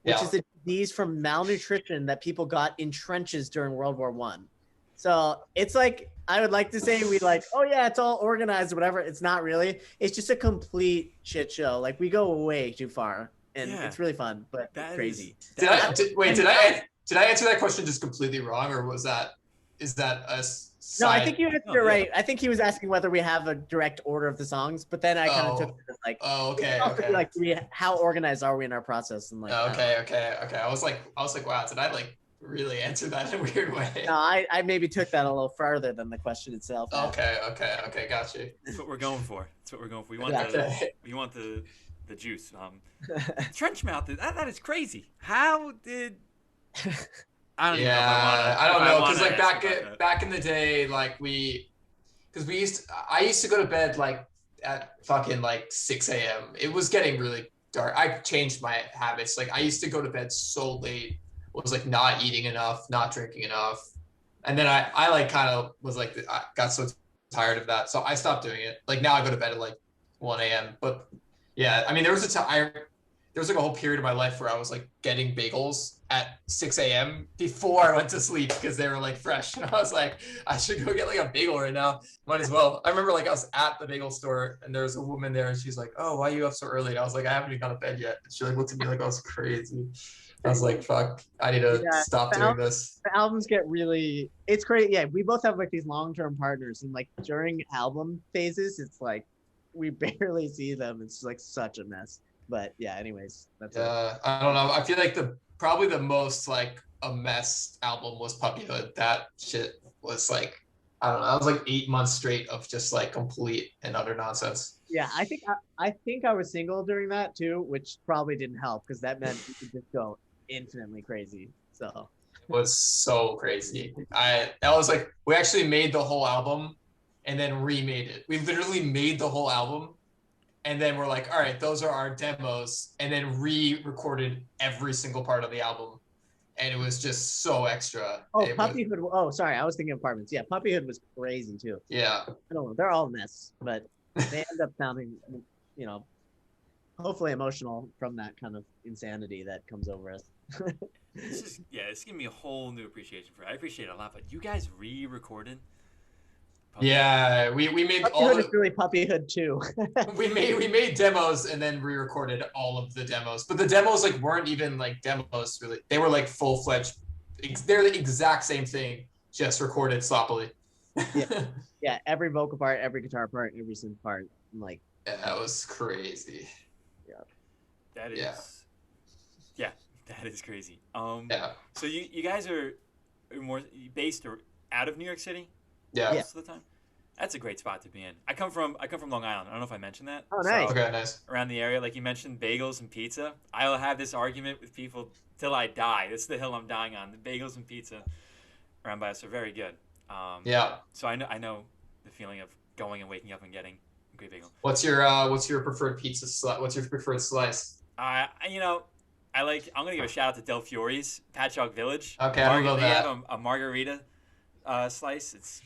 which is a disease from malnutrition that people got in trenches during World War I. So it's like, I would like to say we like, oh yeah, it's all organized or whatever. It's not really. It's just a complete shit show. Like we go way too far, and it's really fun, but crazy. Did I answer that question just completely wrong, or is that a side? No, I think you answered it right. I think he was asking whether we have a direct order of the songs, but then I kind of took it as like, okay. Like how organized are we in our process? And like, okay. I was like, wow, did I like really answer that in a weird way? No, I maybe took that a little further than the question itself. Okay, got you. That's what we're going for. We want we want the juice. Trench mouth, that is crazy. How did I don't even know if Yeah, I don't know, because like back. back in the day, like because I used to go to bed like at fucking like 6 a.m. It was getting really dark. I changed my habits. Like I used to go to bed so late, was like not eating enough, not drinking enough, and then I like kind of was like I got so tired of that, so I stopped doing it. Like now I go to bed at like 1 a.m. But yeah, I mean there was a time there was like a whole period of my life where I was like getting bagels at 6 a.m. before I went to sleep because they were like fresh. And I was like, I should go get like a bagel right now. Might as well. I remember like I was at the bagel store and there was a woman there and she's like, oh, why are you up so early? And I was like, I haven't even gone to bed yet. And she like looked at me like I was crazy. I was like, fuck, I need to stop doing this. The albums get really, it's crazy. Yeah, we both have like these long-term partners and like during album phases, it's like we barely see them. It's like such a mess. But yeah, anyways, that's I don't know. I feel like probably the most like a mess album was Puppyhood. That shit was like, I don't know. That was like 8 months straight of just like complete and utter nonsense. Yeah, I think I was single during that too, which probably didn't help because that meant you could just go infinitely crazy. So it was so crazy. That was like we actually made the whole album and then remade it. We literally made the whole album. And then we're like, all right, those are our demos, and then re-recorded every single part of the album, and it was just so extra. Oh, Puppyhood. Oh, sorry, I was thinking Apartments. Yeah, Puppyhood was crazy too. Yeah. I don't know. They're all a mess, but they end up sounding, hopefully emotional from that kind of insanity that comes over us. It's giving me a whole new appreciation for it. I appreciate it a lot, but you guys re-recorded. Yeah, we made Puppyhood all is really Puppyhood too. we made demos and then re-recorded all of the demos, but the demos like weren't even like demos really. They were like full-fledged. They're the exact same thing, just recorded sloppily. Yeah, every vocal part, every guitar part, every synth part. Like that was crazy. Yeah, that is. Yeah, that is crazy. Yeah. So you guys are more based or out of New York City? Yeah. Most of the time. That's a great spot to be in. I come from Long Island. I don't know if I mentioned that. Oh, nice. Okay, nice. Around the area, like you mentioned, bagels and pizza. I'll have this argument with people till I die. This is the hill I'm dying on. The bagels and pizza around by us are very good. Yeah. So I know the feeling of going and waking up and getting a great bagel. What's your preferred pizza slice? What's your preferred slice? I'm gonna give a shout out to Del Fiore's Patchogue Village. Okay, I don't know they that. have a margarita slice.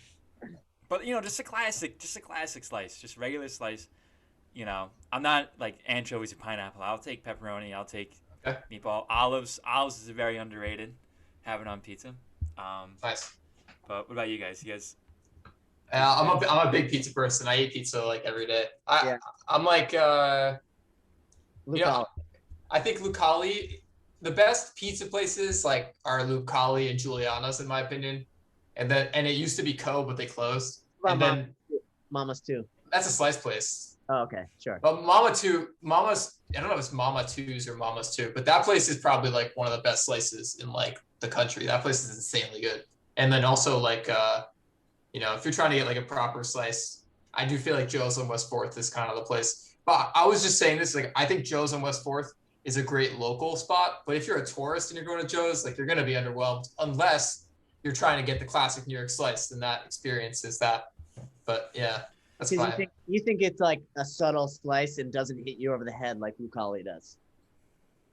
But just a classic slice, just regular slice. I'm not like anchovies or pineapple. I'll take pepperoni. I'll take meatball. Olives is very underrated. Have it on pizza. Nice. But what about you guys? You guys? I'm a big pizza person. I eat pizza like every day. I'm like I think Lucali, the best pizza places like are Lucali and Giuliano's in my opinion. And it used to be Co, but they closed. And then Mama's too. That's a slice place. Oh, okay, sure. But Mama's, I don't know if it's Mama Two's or Mama's Two, but that place is probably like one of the best slices in like the country. That place is insanely good. And then also like, if you're trying to get like a proper slice, I do feel like Joe's on West 4th is kind of the place. But I was just saying this, like, I think Joe's on West 4th is a great local spot. But if you're a tourist and you're going to Joe's, like, you're going to be underwhelmed unless you're trying to get the classic New York slice, then that experience is that. But yeah, that's fine. You think it's like a subtle slice and doesn't hit you over the head like Lucali does?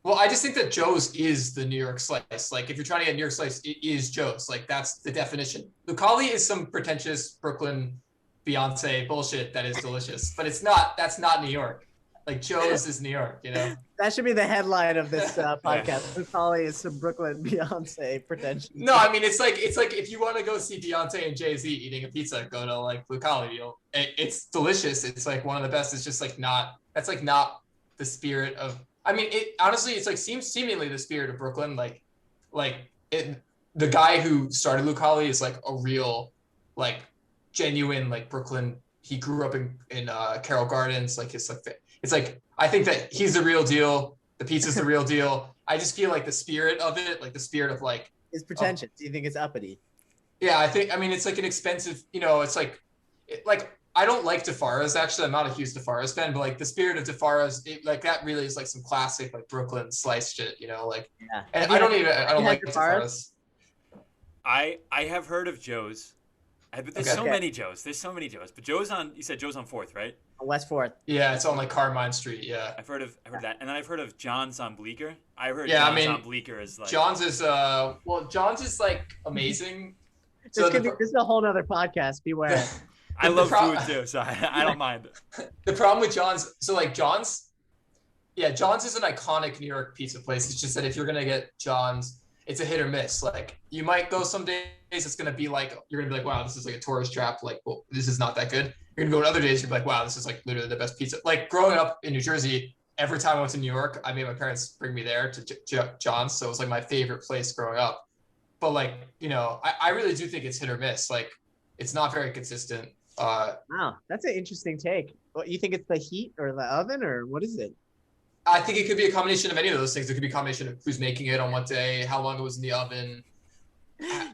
Well, I just think that Joe's is the New York slice. Like, if you're trying to get New York slice, it is Joe's. Like, that's the definition. Lucali is some pretentious Brooklyn Beyonce bullshit that is delicious, but it's not. That's not New York. Like, Joe's is New York, That should be the headline of this podcast. Lucali is some Brooklyn Beyonce pretension. No, I mean it's like if you want to go see Beyonce and Jay-Z eating a pizza, go to like Lucali. It's delicious. It's like one of the best. It's just like not. That's like not the spirit of. I mean, it honestly, it's like seemingly the spirit of Brooklyn. The guy who started Lucali is like a real, like, genuine like Brooklyn. He grew up in Carroll Gardens. Like it's like I think that he's the real deal. The pizza's the real deal. I just feel like the spirit of it, like the spirit of like, is pretentious. Do you think it's uppity? Yeah, I mean, it's like an expensive. It's like I don't like DeFara's actually. I'm not a huge DeFara's fan, but like the spirit of DeFara's, like that really is like some classic like Brooklyn slice shit. Like. Yeah. And I don't like DeFara's. I have heard of Joe's. There's Okay. so many Joe's. There's so many Joe's. But Joe's on. You said Joe's on Fourth, right? West Fourth. Yeah, it's on like Carmine Street. Yeah. I've heard of that, and then I've heard of John's on Bleecker. I heard Yeah, I John's mean, on Bleecker is like John's is John's is like amazing. This is a whole nother podcast. Beware. I love food too, so I don't mind. The problem with John's, so like John's is an iconic New York pizza place. It's just that if you're gonna get John's, it's a hit or miss. Like you might go some days, it's gonna be like you're gonna be like, wow, this is like a tourist trap. Like, well, this is not that good. You're gonna go to other days, you're like, wow, this is like literally the best pizza. Like growing up in New Jersey, every time I went to New York, I made my parents bring me there to John's. So it was like my favorite place growing up. But like, I really do think it's hit or miss. Like it's not very consistent. Wow, that's an interesting take. What, you think it's the heat or the oven or what is it? I think it could be a combination of any of those things. It could be a combination of who's making it on what day, how long it was in the oven.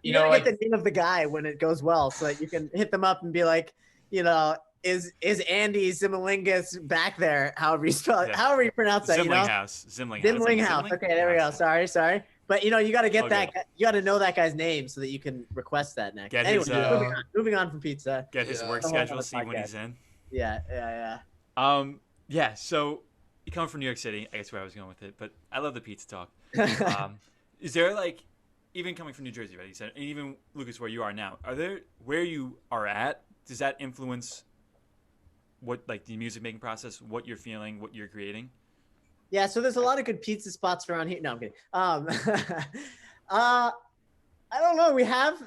You gotta get the name of the guy when it goes well, so that you can hit them up and be like, is Andy Zimmerlingus back there? However you spell it, however you pronounce that. Zimlinghouse. Okay, there we go. Sorry. But you got to get that. You got to know that guy's name so that you can request that next. Moving on from pizza. Get his work schedule, see when he's in. Yeah. Yeah. So you come from New York City. I guess where I was going with it, but I love the pizza talk. Is there like, even coming from New Jersey, right? You said, and even Lucas, where you are now, where you are at? Does that influence what like the music making process, what you're feeling, what you're creating? Yeah, so there's a lot of good pizza spots around here. No, I'm kidding. I don't know. We have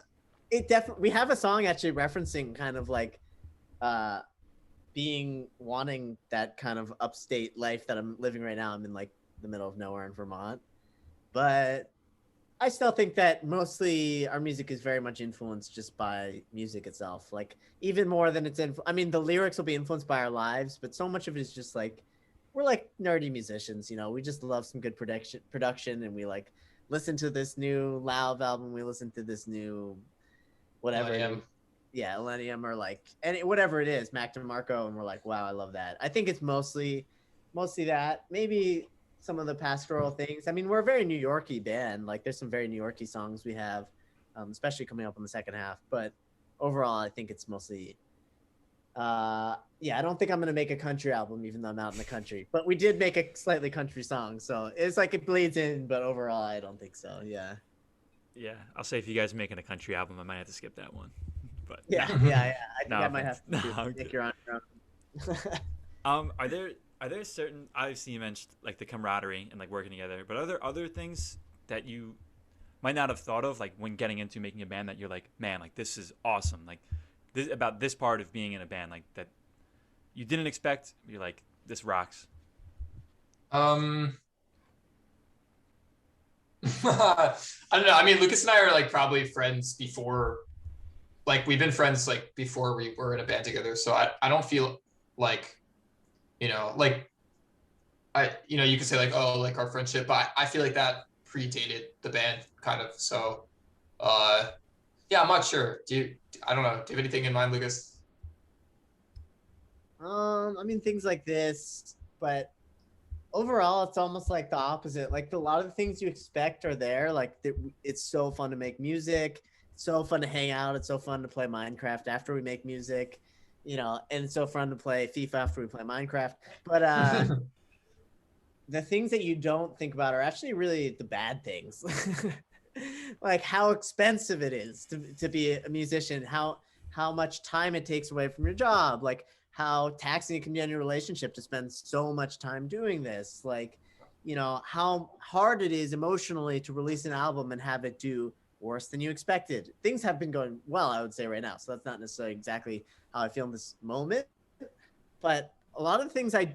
a song actually referencing kind of like wanting that kind of upstate life that I'm living right now. I'm in like the middle of nowhere in Vermont, but I still think that mostly our music is very much influenced just by music itself. Like even more than the lyrics will be influenced by our lives, but so much of it is just like, we're like nerdy musicians, we just love some good production, and we like listen to this new Lauv album. We listen to this new whatever. Illenium or like whatever it is, Mac DeMarco, and we're like, wow, I love that. I think it's mostly that. Maybe some of the pastoral things. I mean, we're a very New Yorky band. Like there's some very New Yorky songs we have, especially coming up in the second half. But overall, I think it's mostly I don't think I'm going to make a country album, even though I'm out in the country, but we did make a slightly country song. So it's like it bleeds in, but overall, I don't think so. Yeah. Yeah. I'll say if you guys are making a country album, I might have to skip that one, but yeah. I think I might have to make your own. Are there certain, obviously you mentioned like the camaraderie and like working together, but are there other things that you might not have thought of, like when getting into making a band, that you're like, man, like this is awesome. Like, about this part of being in a band, like that you didn't expect, you're like, this rocks? I don't know. I mean, Lucas and I are like probably friends before, like we've been friends like before we were in a band together. So I don't feel like, like you could say like, oh, like our friendship, but I feel like that predated the band kind of. So, yeah, I'm not sure. I don't know. Do you have anything in mind, Lucas? I mean, things like this, but overall, it's almost like the opposite. Like a lot of the things you expect are there. Like it's so fun to make music. It's so fun to hang out. It's so fun to play Minecraft after we make music, and it's so fun to play FIFA after we play Minecraft. But the things that you don't think about are actually really the bad things. Like how expensive it is to be a musician, how much time it takes away from your job, like how taxing it can be on your relationship to spend so much time doing this, like, how hard it is emotionally to release an album and have it do worse than you expected. Things have been going well, I would say right now. So that's not necessarily exactly how I feel in this moment, but a lot of the things I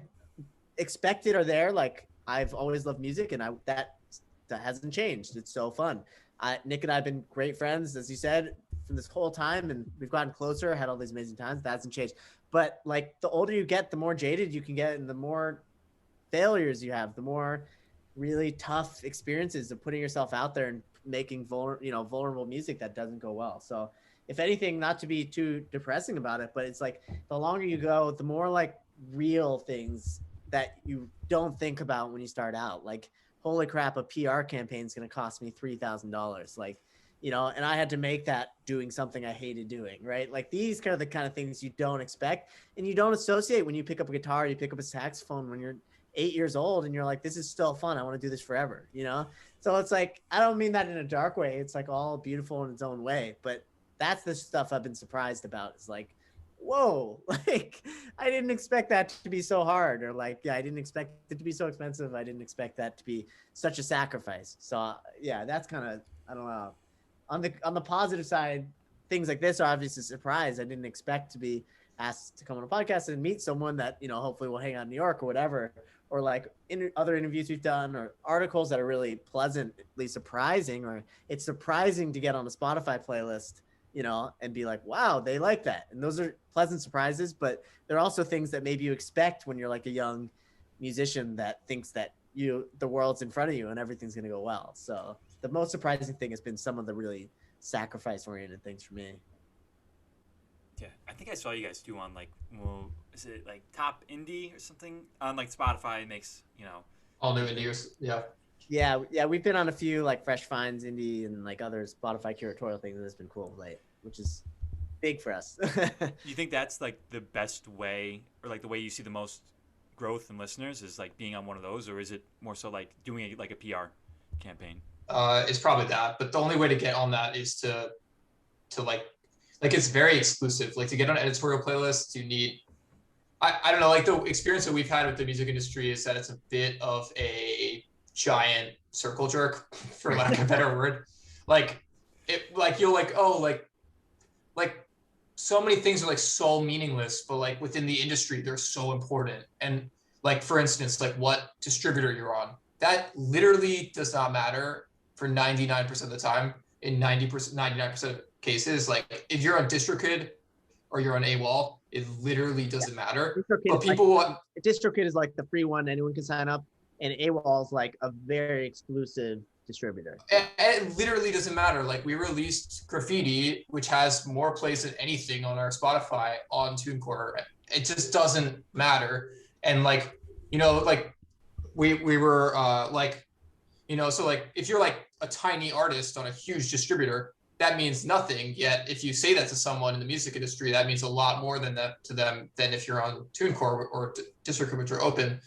expected are there. Like I've always loved music, and that hasn't changed. It's so fun. Nick and I have been great friends, as you said, from this whole time, and we've gotten closer, had all these amazing times. That hasn't changed. But like the older you get, the more jaded you can get, and the more failures you have, the more really tough experiences of putting yourself out there and making vulnerable music that doesn't go well. So if anything, not to be too depressing about it, but it's like the longer you go, the more like real things that you don't think about when you start out. Like, holy crap, a PR campaign is going to cost me $3,000. Like, you know, and I had to make that doing something I hated doing, right? Like these kind of the kind of things you don't expect and you don't associate when you pick up a guitar, you pick up a saxophone when you're 8 years old and you're like, this is still fun. I want to do this forever, you know? So it's like, I don't mean that in a dark way. It's like all beautiful in its own way, but that's the stuff I've been surprised about. Is like, whoa, like I didn't expect that to be so hard, or like, yeah, I didn't expect it to be so expensive. I didn't expect that to be such a sacrifice. So yeah, that's kind of, I don't know. On the positive side, things like this are obviously a surprise. I didn't expect to be asked to come on a podcast and meet someone that, you know, hopefully will hang out in New York or whatever, or like other interviews we've done or articles that are really pleasantly surprising, or it's surprising to get on a Spotify playlist, you know, and be like, wow, they like that. And those are pleasant surprises, but they're also things that maybe you expect when you're like a young musician that thinks that the world's in front of you and everything's going to go well. So the most surprising thing has been some of the really sacrifice oriented things for me. Yeah, I think I saw you guys do on like, well, is it like Top Indie or something on like Spotify? It makes, you know, all new indies. Yeah. Yeah, we've been on a few like Fresh Finds Indie and like other Spotify curatorial things, and it's been cool, like, which is big for us. Do you think that's like the best way, or like the way you see the most growth in listeners is like being on one of those, or is it more so like doing like a PR campaign? It's probably that, but the only way to get on that is to like it's very exclusive. Like to get on editorial playlists, you need, I don't know, like the experience that we've had with the music industry is that it's a bit of a giant circle jerk, for lack of a better word. Like it, like you'll like, oh, like so many things are like so meaningless, but like within the industry, they're so important. And like, for instance, like what distributor you're on, that literally does not matter for 99% of the time. In 99% of cases, like if you're on DistroKid or you're on AWOL, it literally doesn't matter. But people, like, DistroKid is like the free one anyone can sign up, and AWOL is like a very exclusive distributor. And it literally doesn't matter. Like we released Graffiti, which has more plays than anything on our Spotify on TuneCore. It just doesn't matter. And like, you know, like we were like, you know, so like if you're like a tiny artist on a huge distributor, that means nothing. Yet if you say that to someone in the music industry, that means a lot more than that to them than if you're on TuneCore or DistroKid, which are open.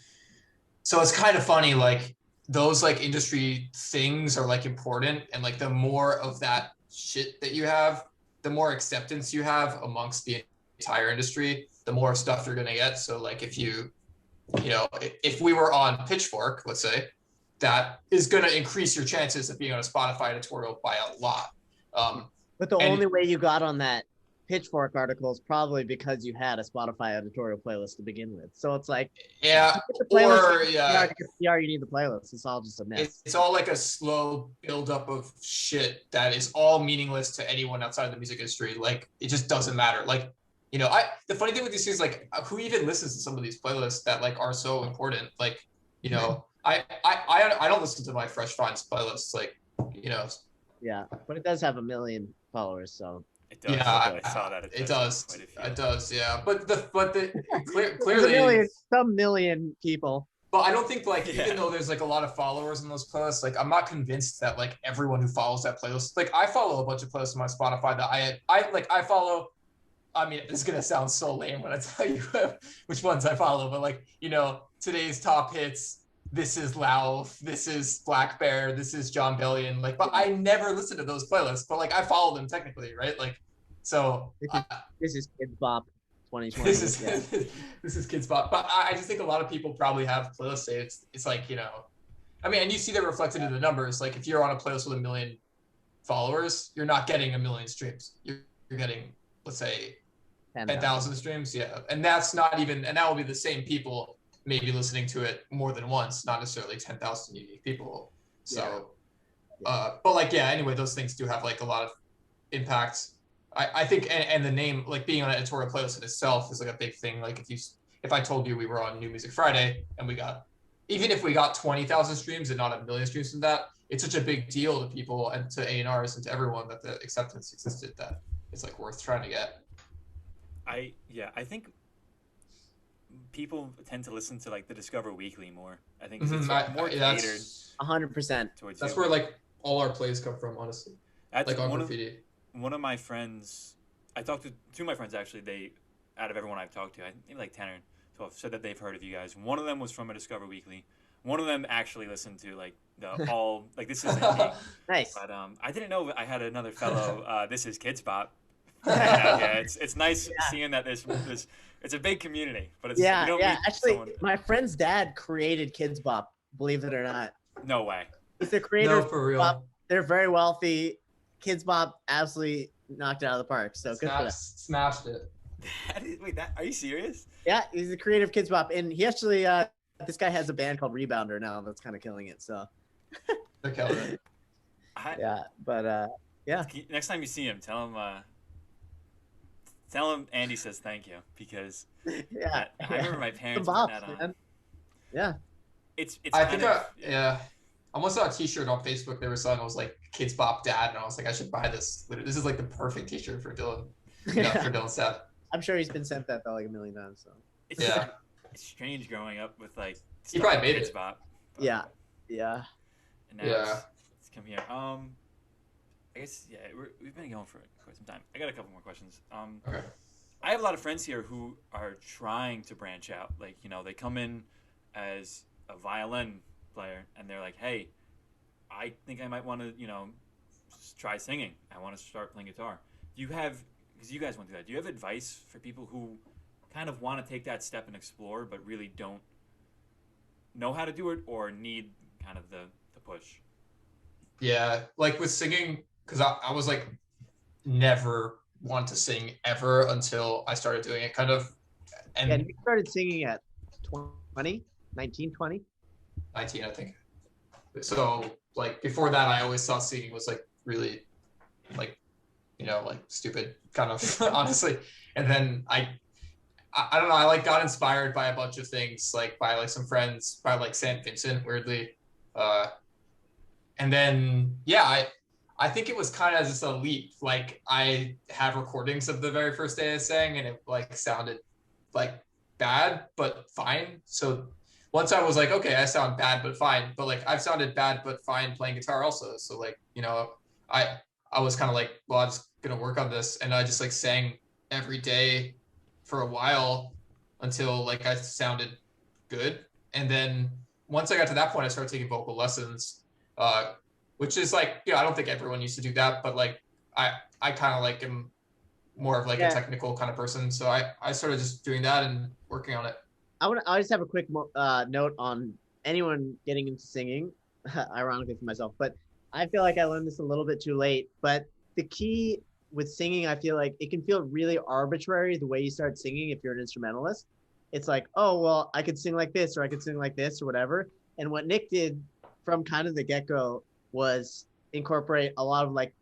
So it's kind of funny, like those like industry things are like important, and like the more of that shit that you have, the more acceptance you have amongst the entire industry, the more stuff you're gonna get. So like if you know, if we were on Pitchfork, let's say, that is going to increase your chances of being on a Spotify editorial by a lot. But the only way you got on that Pitchfork article is probably because you had a Spotify editorial playlist to begin with. So it's like, yeah, or yeah, to get PR, you need the playlist. It's all just a mess. It's all like a slow buildup of shit that is all meaningless to anyone outside of the music industry. Like it just doesn't matter. Like, you know, the funny thing with these things, like who even listens to some of these playlists that like are so important? Like, you know, I don't listen to my Fresh Finds playlists, like, you know. Yeah, but it does have 1 million followers, so. It does. Yeah, I saw that. It does. It does. Yeah, but clearly some million people. But I don't think like even though there's like a lot of followers in those playlists, like I'm not convinced that like everyone who follows that playlist, like I follow a bunch of playlists on my Spotify that I follow. I mean, it's gonna sound so lame when I tell you which ones I follow, but like, you know, today's top hits. This is Lauf, this is Black Bear, this is John Bellion. Like, but I never listen to those playlists, but like I follow them technically, right? Like, so this is Kidz Bop 2020. This is Kidz Bop. But I just think a lot of people probably have playlists. It's like, you know, I mean, and you see that reflected in the numbers. Like if you're on a playlist with 1 million followers, you're not getting 1 million streams. You're getting, let's say, 10,000 streams. Yeah. And that's not even, and that will be the same people maybe listening to it more than once, not necessarily 10,000 unique people. So, but like, yeah, anyway, those things do have like a lot of impact. I think, and the name, like being on an editorial playlist in itself is like a big thing. Like if I told you we were on New Music Friday and even if we got 20,000 streams and not 1 million streams from that, it's such a big deal to people and to A&Rs and to everyone that the acceptance existed that it's like worth trying to get. I think people tend to listen to like the Discover Weekly more. I think it's more catered. 100%. That's where like all our plays come from, honestly. That's like on graffiti. One of my friends. I talked to two of my friends actually. They, out of everyone I've talked to, I think like 10 or 12, said that they've heard of you guys. One of them was from a Discover Weekly. One of them actually listened to like the all like This Is Indie. Nice. But I didn't know I had another fellow. This is Kids Bop. Yeah, it's nice seeing that there's it's a big community, but it's you don't meet Actually, someone... my friend's dad created Kids Bop. Believe it or not. No way. He's the creator. No, of for real. Bop. They're very wealthy. Kids Bop absolutely knocked it out of the park. So good for them. Smashed it. Wait, are you serious? Yeah, he's the creator of Kids Bop, and he actually this guy has a band called Rebounder now that's kind of killing it. So They're killing it. Next time you see him, tell him Andy says thank you, because I remember my parents putting that on. Man. Yeah. It's I almost saw a T-shirt on Facebook. They were selling. It was like Kids Bop Dad, and I was like, I should buy this. This is like the perfect T-shirt for Dylan. For Dylan's dad. I'm sure he's been sent that though like a million times. So. It's strange growing up with like. He probably made Kids it. Bop, Yeah. And now it's come here. I guess we've been going for quite some time. I got a couple more questions. Okay. I have a lot of friends here who are trying to branch out. Like, they come in as a violin player and they're like, hey, I think I might want to, try singing. I want to start playing guitar. Because you guys went through that, do you have advice for people who kind of want to take that step and explore but really don't know how to do it or need kind of the push? Yeah, like with singing, because I was like never want to sing ever until I started doing it kind of. And you started singing at 19, 20? 19, I think. So like before that, I always thought singing was like really like, like stupid kind of honestly. And then I don't know, I like got inspired by a bunch of things, like by like some friends, by like St. Vincent, weirdly. And then, I think it was kind of just a leap. Like I have recordings of the very first day I sang and it like sounded like bad, but fine. So once I was like, okay, I sound bad, but fine. But like I've sounded bad, but fine playing guitar also. So like, I was kind of like, well, I'm just going to work on this. And I just like sang every day for a while until like I sounded good. And then once I got to that point, I started taking vocal lessons, which is like, I don't think everyone used to do that, but like I kind of like am more of like a technical kind of person. So I started just doing that and working on it. I just have a quick note on anyone getting into singing, ironically for myself, but I feel like I learned this a little bit too late. But the key with singing, I feel like it can feel really arbitrary the way you start singing if you're an instrumentalist. It's like, oh, well, I could sing like this or I could sing like this or whatever. And what Nick did from kind of the get-go was incorporate a lot of like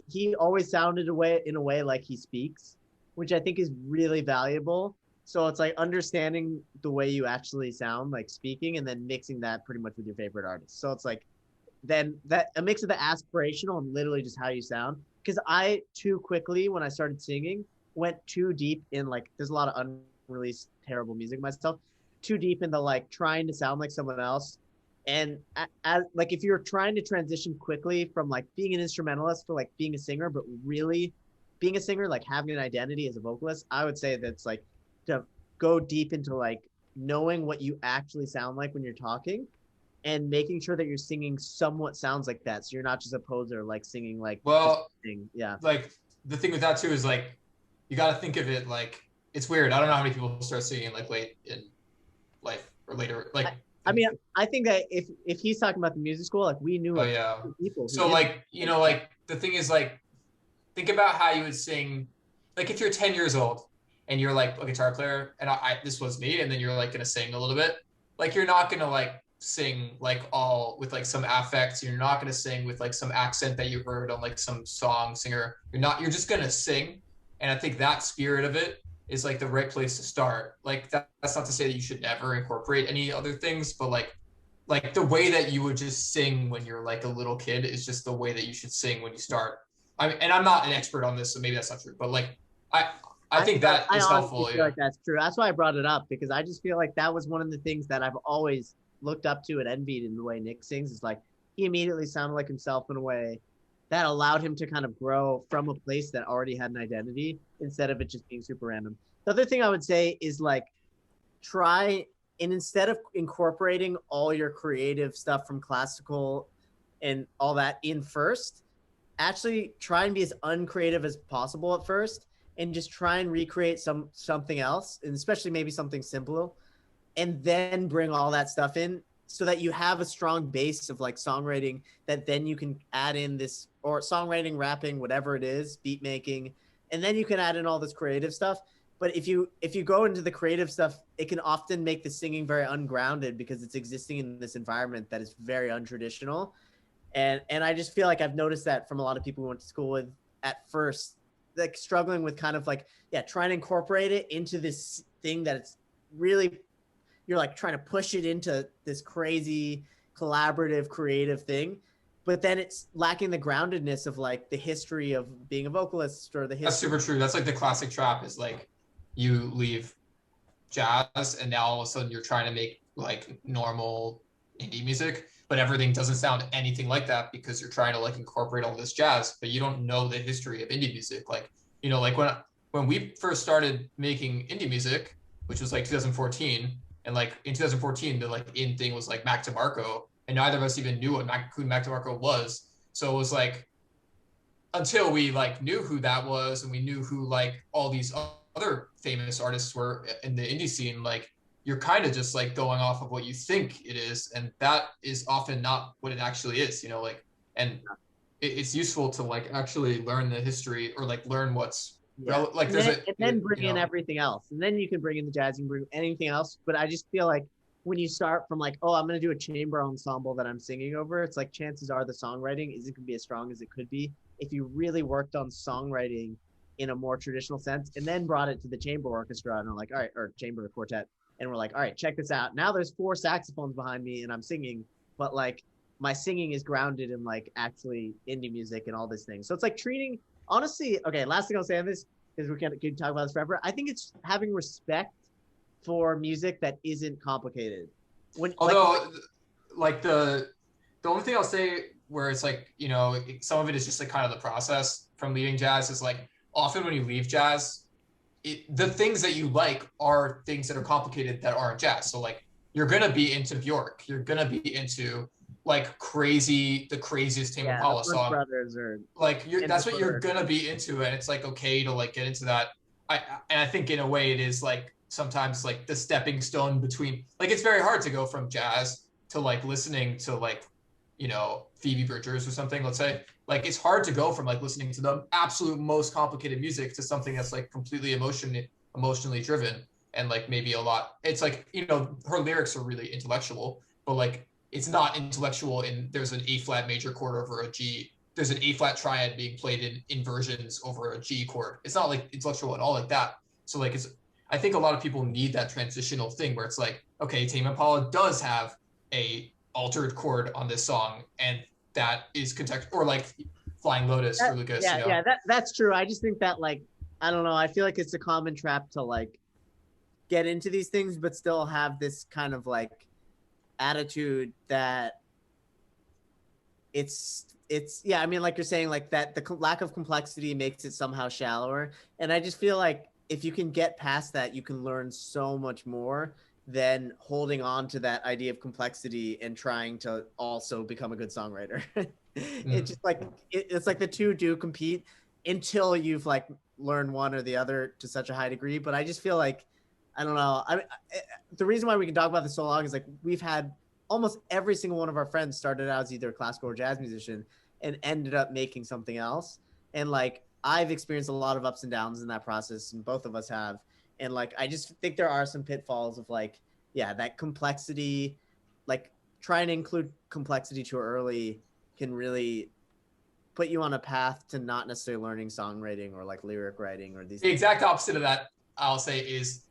he always sounded in a way like he speaks, which I think is really valuable. So it's like understanding the way you actually sound like speaking and then mixing that pretty much with your favorite artist. So it's like then that a mix of the aspirational and literally just how you sound. Because I too quickly, when I started singing, went too deep in like, there's a lot of unreleased terrible music myself, too deep into like trying to sound like someone else. And as like, if you're trying to transition quickly from like being an instrumentalist to like being a singer, but really being a singer, like having an identity as a vocalist, I would say that's like to go deep into like knowing what you actually sound like when you're talking and making sure that you're singing somewhat sounds like that. So you're not just a poser, like singing like, like the thing with that too is like, you got to think of it like, it's weird. I don't know how many people start singing like late in life or later. Like, I mean, I think that if he's talking about the music school, like we knew people. So like, like the thing is like, think about how you would sing, like if you're 10 years old and you're like a guitar player and this was me, and then you're like going to sing a little bit, like you're not going to like sing like all with like some affect. You're not going to sing with like some accent that you heard on like some song singer. You're just going to sing. And I think that spirit of it is like the right place to start. Like that's not to say that you should never incorporate any other things, but like the way that you would just sing when you're like a little kid is just the way that you should sing when you start. I mean, and I'm not an expert on this, so maybe that's not true, but like I think that is helpful. I feel like that's true. That's why I brought it up, because I just feel like that was one of the things that I've always looked up to and envied in the way Nick sings. Is like he immediately sounded like himself in a way that allowed him to kind of grow from a place that already had an identity instead of it just being super random. The other thing I would say is like try, and instead of incorporating all your creative stuff from classical and all that in first, actually try and be as uncreative as possible at first and just try and recreate something else, and especially maybe something simple, and then bring all that stuff in so that you have a strong base of like songwriting that then you can add in this, or songwriting, rapping, whatever it is, beat making, and then you can add in all this creative stuff. But if you go into the creative stuff, it can often make the singing very ungrounded because it's existing in this environment that is very untraditional. And I just feel like I've noticed that from a lot of people who went to school with at first, like struggling with kind of like, trying to incorporate it into this thing that it's really, you're like trying to push it into this crazy collaborative creative thing, but then it's lacking the groundedness of like the history of being a vocalist or the history. That's super true. That's like the classic trap is like you leave jazz and now all of a sudden you're trying to make like normal indie music, but everything doesn't sound anything like that because you're trying to like incorporate all this jazz, but you don't know the history of indie music. Like, you know, like when we first started making indie music, which was like 2014, and like in 2014, the like in thing was like Mac DeMarco, and neither of us even knew who Mac DeMarco was. So it was like, until we like knew who that was and we knew who like all these other famous artists were in the indie scene, like you're kind of just like going off of what you think it is, and that is often not what it actually is, you know, like, and it's useful to like actually learn the history or like learn what's like and then bring in everything else, and then you can bring in the jazz, you can bring anything else. But I just feel like when you start from like, oh, I'm going to do a chamber ensemble that I'm singing over, it's like chances are the songwriting isn't going to be as strong as it could be if you really worked on songwriting in a more traditional sense and then brought it to the chamber orchestra and are like, all right, or chamber quartet, and we're like, all right, check this out. Now there's 4 saxophones behind me and I'm singing, but like my singing is grounded in like actually indie music and all these things. So it's like treating, honestly, okay, last thing I'll say on this, because we can talk about this forever. I think it's having respect for music that isn't complicated. Although, like the only thing I'll say where it's like, you know, some of it is just like kind of the process from leaving jazz is like often when you leave jazz, the things that you like are things that are complicated that aren't jazz. So like you're gonna be into Bjork, you're gonna be into like the craziest Tame Impala song. Brothers or like that's what you're gonna be into, and it's like okay to like get into that. I think in a way it is like sometimes like the stepping stone between, like it's very hard to go from jazz to like listening to like, you know, Phoebe Bridgers or something, let's say. Like it's hard to go from like listening to the absolute most complicated music to something that's like completely emotionally driven and like maybe a lot. It's like, you know, her lyrics are really intellectual, but like it's not intellectual in there's an A flat major chord over a G. There's an A flat triad being played in inversions over a G chord. It's not like intellectual at all like that. So like I think a lot of people need that transitional thing where it's like, okay, Tame Impala does have a altered chord on this song, and that is context, or like Flying Lotus for Lucas. Yeah, you know? yeah, that's true. I just think that like, I don't know. I feel like it's a common trap to like get into these things, but still have this kind of like attitude that it's yeah. I mean, like you're saying, like that the lack of complexity makes it somehow shallower, and I just feel like if you can get past that, you can learn so much more than holding on to that idea of complexity and trying to also become a good songwriter. It's just like it's like the two do compete until you've like learned one or the other to such a high degree. But I just feel like, I don't know. The reason why we can talk about this so long is like we've had almost every single one of our friends started out as either a classical or jazz musician and ended up making something else. And like I've experienced a lot of ups and downs in that process, and both of us have. And like I just think there are some pitfalls of like, yeah, that complexity, like trying to include complexity too early can really put you on a path to not necessarily learning songwriting or like lyric writing or these The exact opposite of that, I'll say, is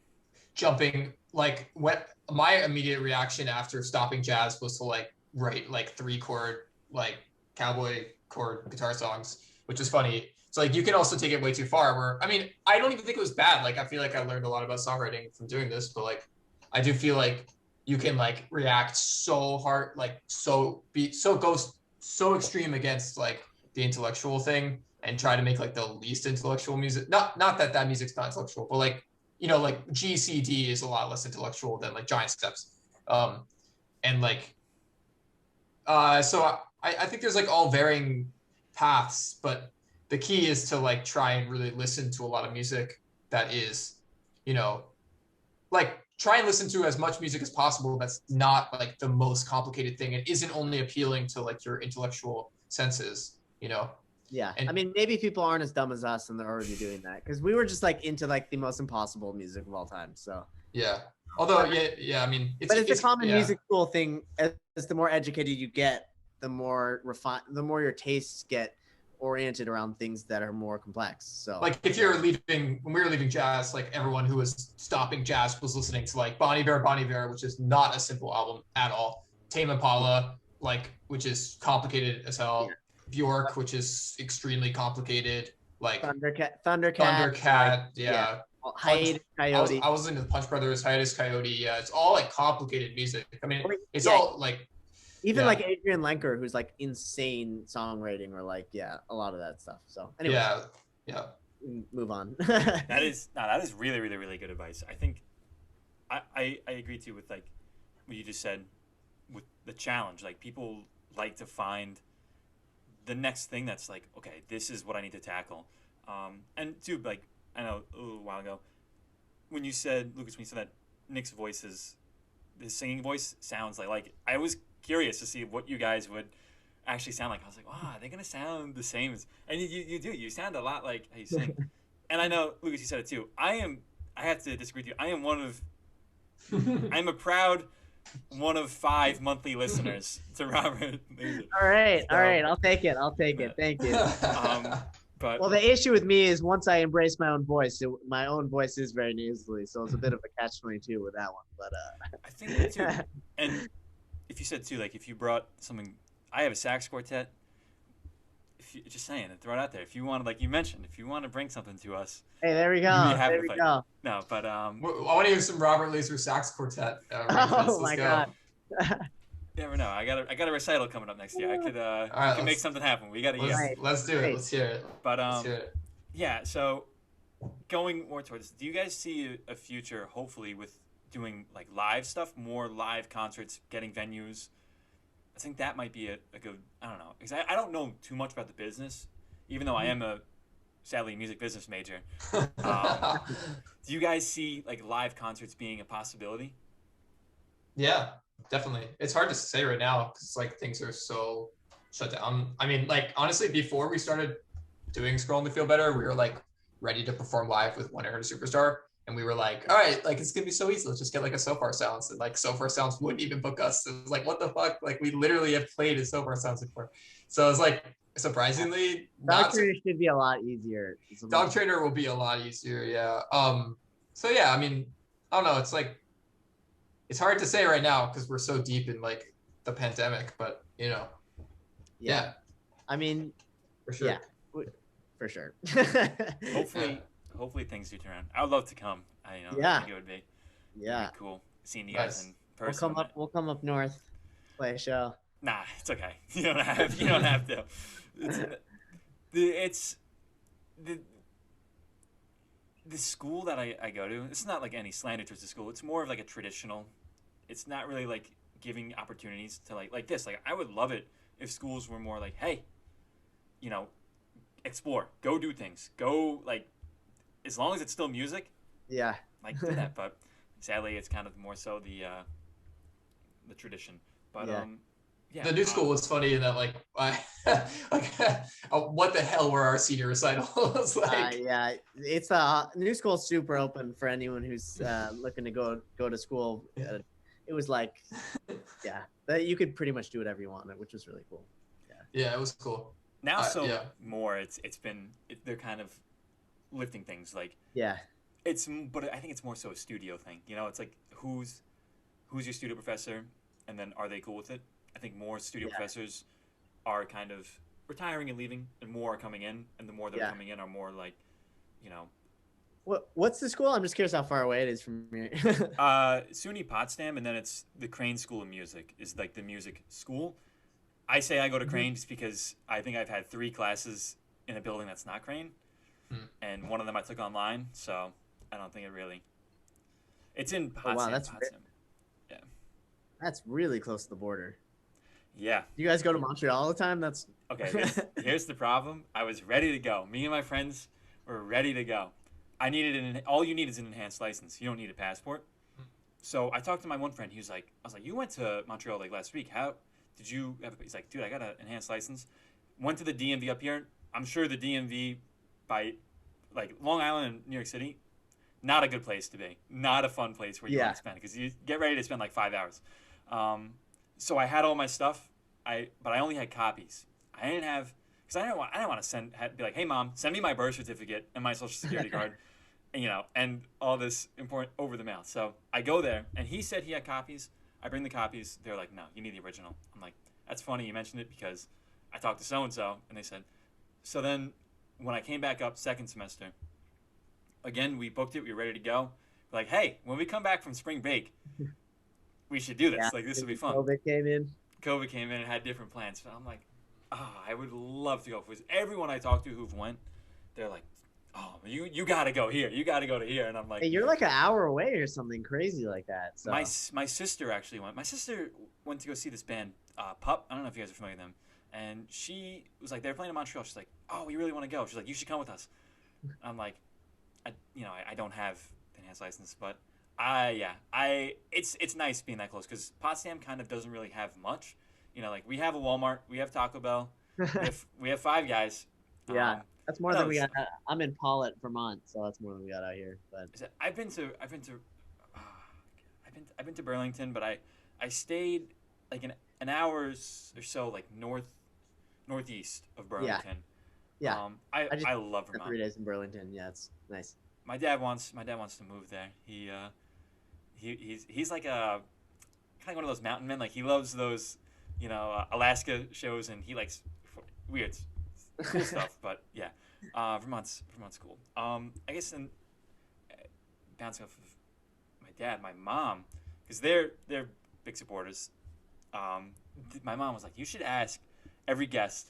jumping. Like when my immediate reaction after stopping jazz was to like write like 3-chord like cowboy chord guitar songs, which is funny. So like you can also take it way too far where, I mean, I don't even think it was bad. Like I feel like I learned a lot about songwriting from doing this, but like I do feel like you can like react so hard, like go so extreme against like the intellectual thing and try to make like the least intellectual music. Not that music's not intellectual, but like, you know, like GCD is a lot less intellectual than like Giant Steps. And like, so I think there's like all varying paths, but the key is to like try and really listen to a lot of music that is, you know, like try and listen to as much music as possible that's not like the most complicated thing and isn't only appealing to like your intellectual senses, you know. Yeah, And I mean, maybe people aren't as dumb as us and they're already doing that because we were just like into like the most impossible music of all time. So yeah, although yeah, I mean, it's a common yeah. music school thing. As the more educated you get, the more refined, the more your tastes get oriented around things that are more complex. So like if you're leaving, when we were leaving jazz, like everyone who was stopping jazz was listening to like Bon Iver, which is not a simple album at all. Tame Impala, like, which is complicated as hell. Yeah. Bjork, which is extremely complicated. Like Thundercat, like, yeah. Hiatus Coyote. I was into the Punch Brothers, Hiatus Coyote. Yeah, it's all like complicated music. I mean, it's Yeah. all like Even like Adrian Lenker, who's like insane songwriting, or like a lot of that stuff. So anyway, yeah. Move on. that is really, really, really good advice. I think I agree too with like what you just said with the challenge. Like people like to find the next thing that's like, okay, this is what I need to tackle. And too, like I know a little while ago when you said, Lucas, when you said that Nick's voice is, his singing voice sounds like I was curious to see what you guys would actually sound like. I was like, wow, are they gonna sound the same as? And you do. You sound a lot like how you sing. And I know, Lucas, you said it too. I have to disagree with you. I am one of, I'm a proud one of 5 monthly listeners to Robert. All right. I'll take it. Thank you. But well, the issue with me is once I embrace my own voice, my own voice is very nasally, so it's a bit of a catch-22 with that one. But I think too. And if you said too, like if you brought something, I have a sax quartet. If you just saying it, throw it out there. If you want to, like you mentioned, if you want to bring something to us, hey, there we go. There we go. No, but I want to hear some Robert Laser sax quartet. Oh my god. You never know. I got a recital coming up next year. I could right, make something happen. We got to let's do it. Let's hear it. But let's hear it. Yeah. So going more towards, do you guys see a future, hopefully, with doing like live stuff, more live concerts, getting venues? I think that might be a good. I don't know, because I don't know too much about the business, even though I am sadly music business major. Do you guys see like live concerts being a possibility? Yeah, definitely. It's hard to say right now because like things are so shut down. I mean, like honestly, before we started doing Scrolling to Feel Better, we were like ready to perform live with 1-800 Superstar, and we were like, all right, like it's gonna be so easy. Let's just get like a So Far Sounds, and like So Far Sounds wouldn't even book us. It was like, what the fuck? Like we literally have played at So Far Sounds before, so it's like surprisingly, Dog Trainer should be a lot easier. Dog Trainer will be a lot easier, yeah. So yeah, I mean, I don't know. It's like it's hard to say right now because we're so deep in like the pandemic, but you know, yeah. I mean, for sure. Yeah, for sure. Hopefully things do turn around. I would love to come. I think it would be. Yeah. It'd be cool seeing you guys in person. We'll come up north, play a show. Nah, it's okay. You don't have to. It's the school that I go to. It's not like any slander towards the school. It's more of like a traditional. It's not really like giving opportunities to like this. Like I would love it if schools were more like, hey, explore, go do things, go like, as long as it's still music. Yeah. Like do that, but sadly it's kind of more so the tradition. But the new school was funny in that like what the hell were our senior recitals like? Yeah, it's new school super open for anyone who's looking to go to school. It was like, you could pretty much do whatever you wanted, which was really cool. Yeah, it was cool. Now more they're kind of lifting things like but I think it's more so a studio thing. It's like who's your studio professor, and then are they cool with it? I think more studio professors are kind of retiring and leaving, and more are coming in, and the more that are coming in are more like, What's the school? I'm just curious how far away it is from here. SUNY Potsdam, and then it's the Crane School of Music is like the music school, I say I go to Crane just because I think I've had 3 classes in a building that's not Crane, and one of them I took online, so I don't think it really. It's in Oh wow, Potsdam. Potsdam. Yeah. that's really close to the border. Yeah. You guys go to Montreal all the time? That's Okay. Here's the problem. I was ready to go. Me and my friends were ready to go. I needed all you need is an enhanced license. You don't need a passport. So I talked to my one friend. He was like, I was like, you went to Montreal like last week. How did you have? He's like, dude, I got an enhanced license. Went to the DMV up here. I'm sure the DMV by like Long Island and New York City, not a good place to be. Not a fun place where you want to spend because you get ready to spend like 5 hours. So I had all my stuff. But I only had copies. I didn't have because I didn't want to be like, hey mom, send me my birth certificate and my social security card. And all this important over the mail. So I go there, and he said he had copies. I bring the copies. They're like, no, you need the original. I'm like, that's funny you mentioned it because I talked to so-and-so, and they said, so then when I came back up second semester, again, we booked it. We were ready to go. We're like, hey, when we come back from spring break, we should do this. yeah, Like, this will be fun. COVID came in. COVID came in and had different plans. So I'm like, I would love to go. Because everyone I talked to who've went, they're like, oh, you got to go here. You got to go to here. And I'm like, Hey, you're like an hour away or something crazy like that. So my sister actually went. My sister went to go see this band, Pup. I don't know if you guys are familiar with them. And she was like, they're playing in Montreal. She's like, oh, we really want to go. She's like, you should come with us. I'm like, I don't have an enhanced license, but it's nice being that close because Potsdam kind of doesn't really have much. Like we have a Walmart, we have Taco Bell, we have Five Guys. yeah, that's more than we got. I'm in Paulet, Vermont, so that's more than we got out here. But I've been to Burlington, but I stayed like an hours or so like northeast of Burlington. Yeah. I love Vermont. 3 days in Burlington. Yeah, it's nice. My dad wants to move there. He's like a kind of one of those mountain men. Like he loves those, Alaska shows, and he likes weird, cool stuff. But yeah, Vermont's cool. I guess then bouncing off of my dad, my mom, because they're big supporters. My mom was like, you should ask every guest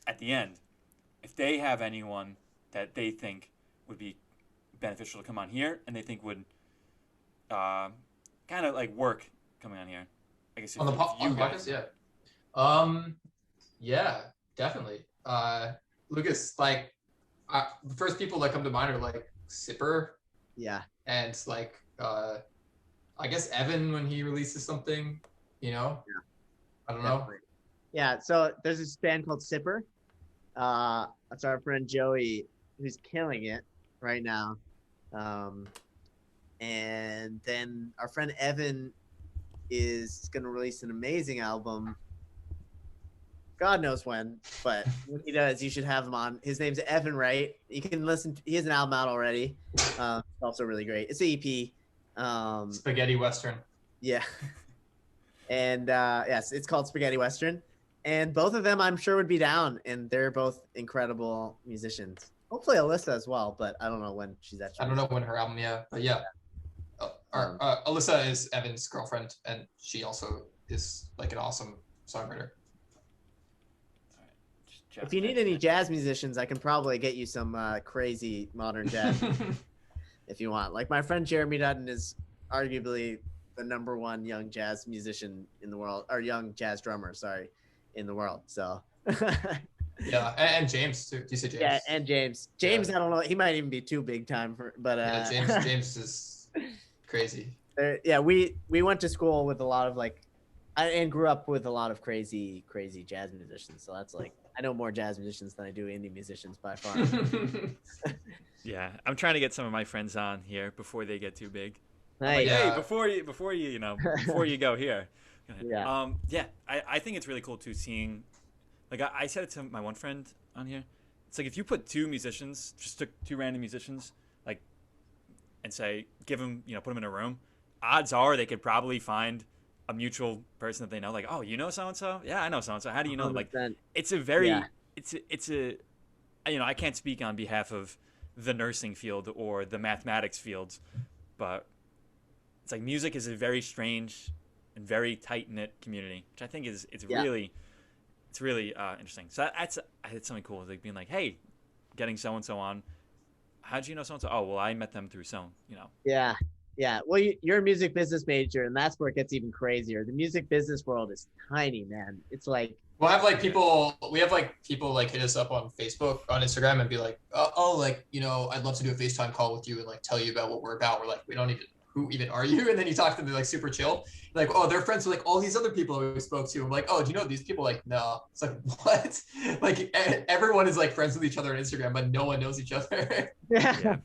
at the end if they have anyone that they think would be beneficial to come on here and they think would kind of like work coming on here. I guess on the podcast, yeah, definitely. Lucas, like the first people that come to mind are like Sipper, and like I guess Evan when he releases something, I don't know. Yeah, so there's this band called Sipper. That's our friend Joey who's killing it right now. And then our friend Evan is going to release an amazing album. God knows when, but when he does, you should have him on. His name's Evan Wright. You can listen. He has an album out already. Also really great. It's an EP. Spaghetti Western. Yeah. And yes, it's called Spaghetti Western. And both of them, I'm sure, would be down. And they're both incredible musicians. Hopefully Alyssa as well, but I don't know when she's actually. I don't know when her album, but yeah. Alyssa is Evan's girlfriend, and she also is like an awesome songwriter. If you need any jazz musicians, I can probably get you some crazy modern jazz if you want. Like my friend Jeremy Dutton is arguably the #1 young jazz musician in the world, or young jazz drummer, in the world. So. Yeah, and James too. Do you say James? Yeah, and James. James, I don't know. He might even be too big time for, but James is crazy. Yeah, we went to school with a lot of and grew up with a lot of crazy jazz musicians. So that's like I know more jazz musicians than I do indie musicians by far. Yeah, I'm trying to get some of my friends on here before they get too big. Nice. Hey, before you before you go here. Yeah. I think it's really cool too seeing. Like I said it to my one friend on here. It's like if you put two random musicians, like, and say give them, put them in a room, odds are they could probably find a mutual person that they know. Like, oh, you know so and so? Yeah, I know so and so. How do you know? 100%. Like, it's a very, it's a, I can't speak on behalf of the nursing field or the mathematics fields, but it's like music is a very strange and very tight knit community, which I think it's really. it's really interesting. So I did something cool, like being like, hey, getting so and so on. How'd you know so and so? Oh, well, I met them through so, you know. Yeah. Yeah. Well, you're a music business major, and that's where it gets even crazier. The music business world is tiny, man. It's like, We'll have like people. We have like people like hit us up on Facebook, on Instagram, and be like, "Oh, like I'd love to do a FaceTime call with you and like tell you about what we're about." We're like, "We don't even. Who even are you?" And then you talk to them, they're like super chill. Like, "Oh, they're friends with like all these other people we spoke to." I'm like, "Oh, do you know these people?" Like, no. It's like, what? Like everyone is like friends with each other on Instagram, but no one knows each other. yeah.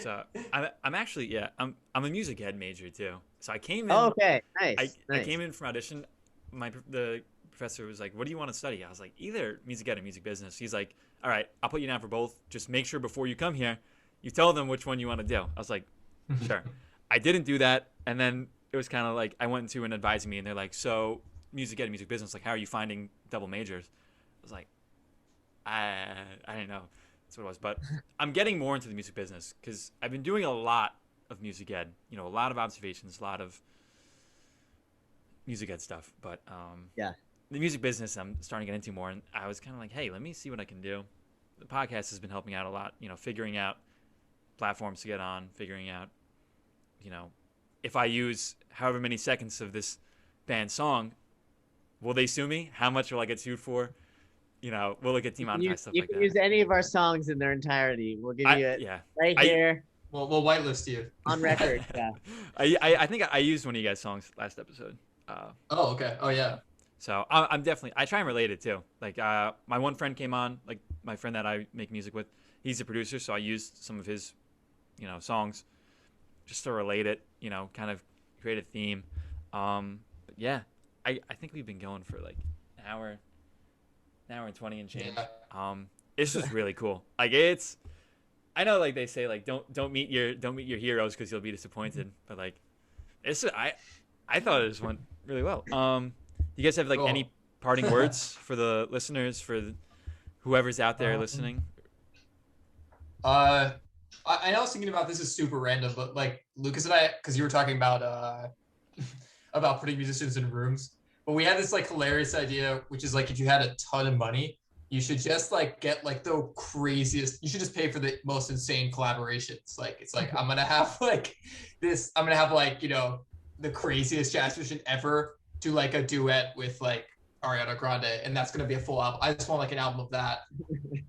So I'm actually I'm a music ed major too. So I came in. Oh, okay. Nice. I came in from audition. The professor was like, "What do you want to study?" I was like, "Either music ed or music business." He's like, "All right, I'll put you down for both. Just make sure before you come here, you tell them which one you want to do." I was like, "Sure." I didn't do that, and then it was kind of like I went to an advising me, and they're like, "So music ed and music business, like, how are you finding double majors?" I was like, I didn't know. That's what it was. But I'm getting more into the music business because I've been doing a lot of music ed. A lot of observations, a lot of music ed stuff. But yeah. The music business I'm starting to get into more, and I was kind of like, hey, let me see what I can do. The podcast has been helping out a lot, figuring out platforms to get on, figuring out, if I use however many seconds of this band's song, will they sue me? How much will I get sued for? Will it get demonetized? Stuff you like can that. use any of our songs in their entirety. We'll give you it right here. We'll whitelist you on record. Yeah. I think I used one of you guys' songs last episode. Oh, okay. Oh, yeah. So I'm definitely, I try and relate it too. Like my one friend came on, like my friend that I make music with, he's a producer, so I used some of his, songs just to relate it, kind of create a theme. But yeah, I think we've been going for like an hour and 20 and change. Yeah. It's just really cool. Like I know like they say like don't meet your heroes because you'll be disappointed, but like I thought it just went really well. You guys have like any parting words for the listeners, for whoever's out there listening? I know I was thinking about, this is super random, but like Lucas and I, because you were talking about about putting musicians in rooms, but we had this like hilarious idea, which is like if you had a ton of money, you should just like get like the craziest. You should just pay for the most insane collaborations. Like it's like I'm gonna have like the craziest jazz musician ever do like a duet with like Ariana Grande, and that's gonna be a full album. I just want like an album of that.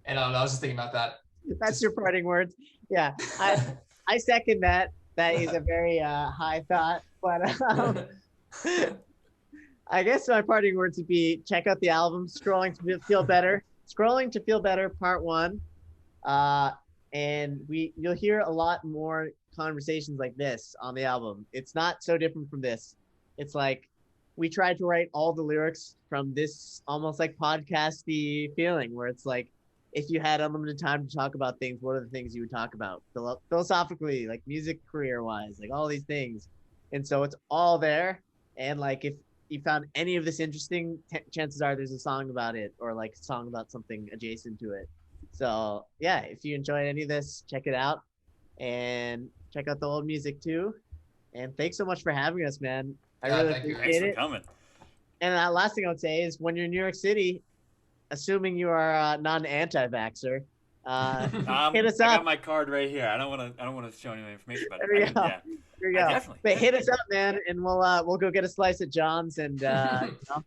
And I don't know, I was just thinking about that. That's your parting words. Yeah, I second that. That is a very high thought, but I guess my parting words would be check out the album Scrolling to Feel Better. Scrolling to Feel Better, Part 1. And you'll hear a lot more conversations like this on the album. It's not so different from this. It's like we tried to write all the lyrics from this almost like podcasty feeling where it's like, if you had unlimited time to talk about things, what are the things you would talk about philosophically, like music career wise, like all these things. And so it's all there. And like, if you found any of this interesting, chances are there's a song about it or like a song about something adjacent to it. So yeah, if you enjoyed any of this, check it out and check out the old music too. And thanks so much for having us, man. I really appreciate it. Thanks for coming. And that last thing I would say is when you're in New York City, assuming you are not an anti-vaxxer, hit us up. I got my card right here. I don't want to show any information about there it. There you go. Definitely. But hit us up, man, and we'll go get a slice at John's and.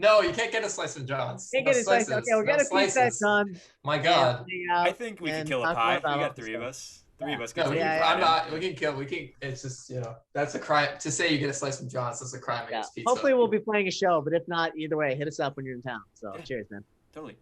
No, you can't get a slice at John's. Can't get a slice. Okay, we'll get a pizza at John's. My God. I think we can kill a pie. We got three of us. Three of us. No, I'm not. We can kill. We can. It's just that's a crime to say you get a slice from John's. That's a crime against pizza. Hopefully, we'll be playing a show, but if not, either way, hit us up when you're in town. So, cheers, man. Totally.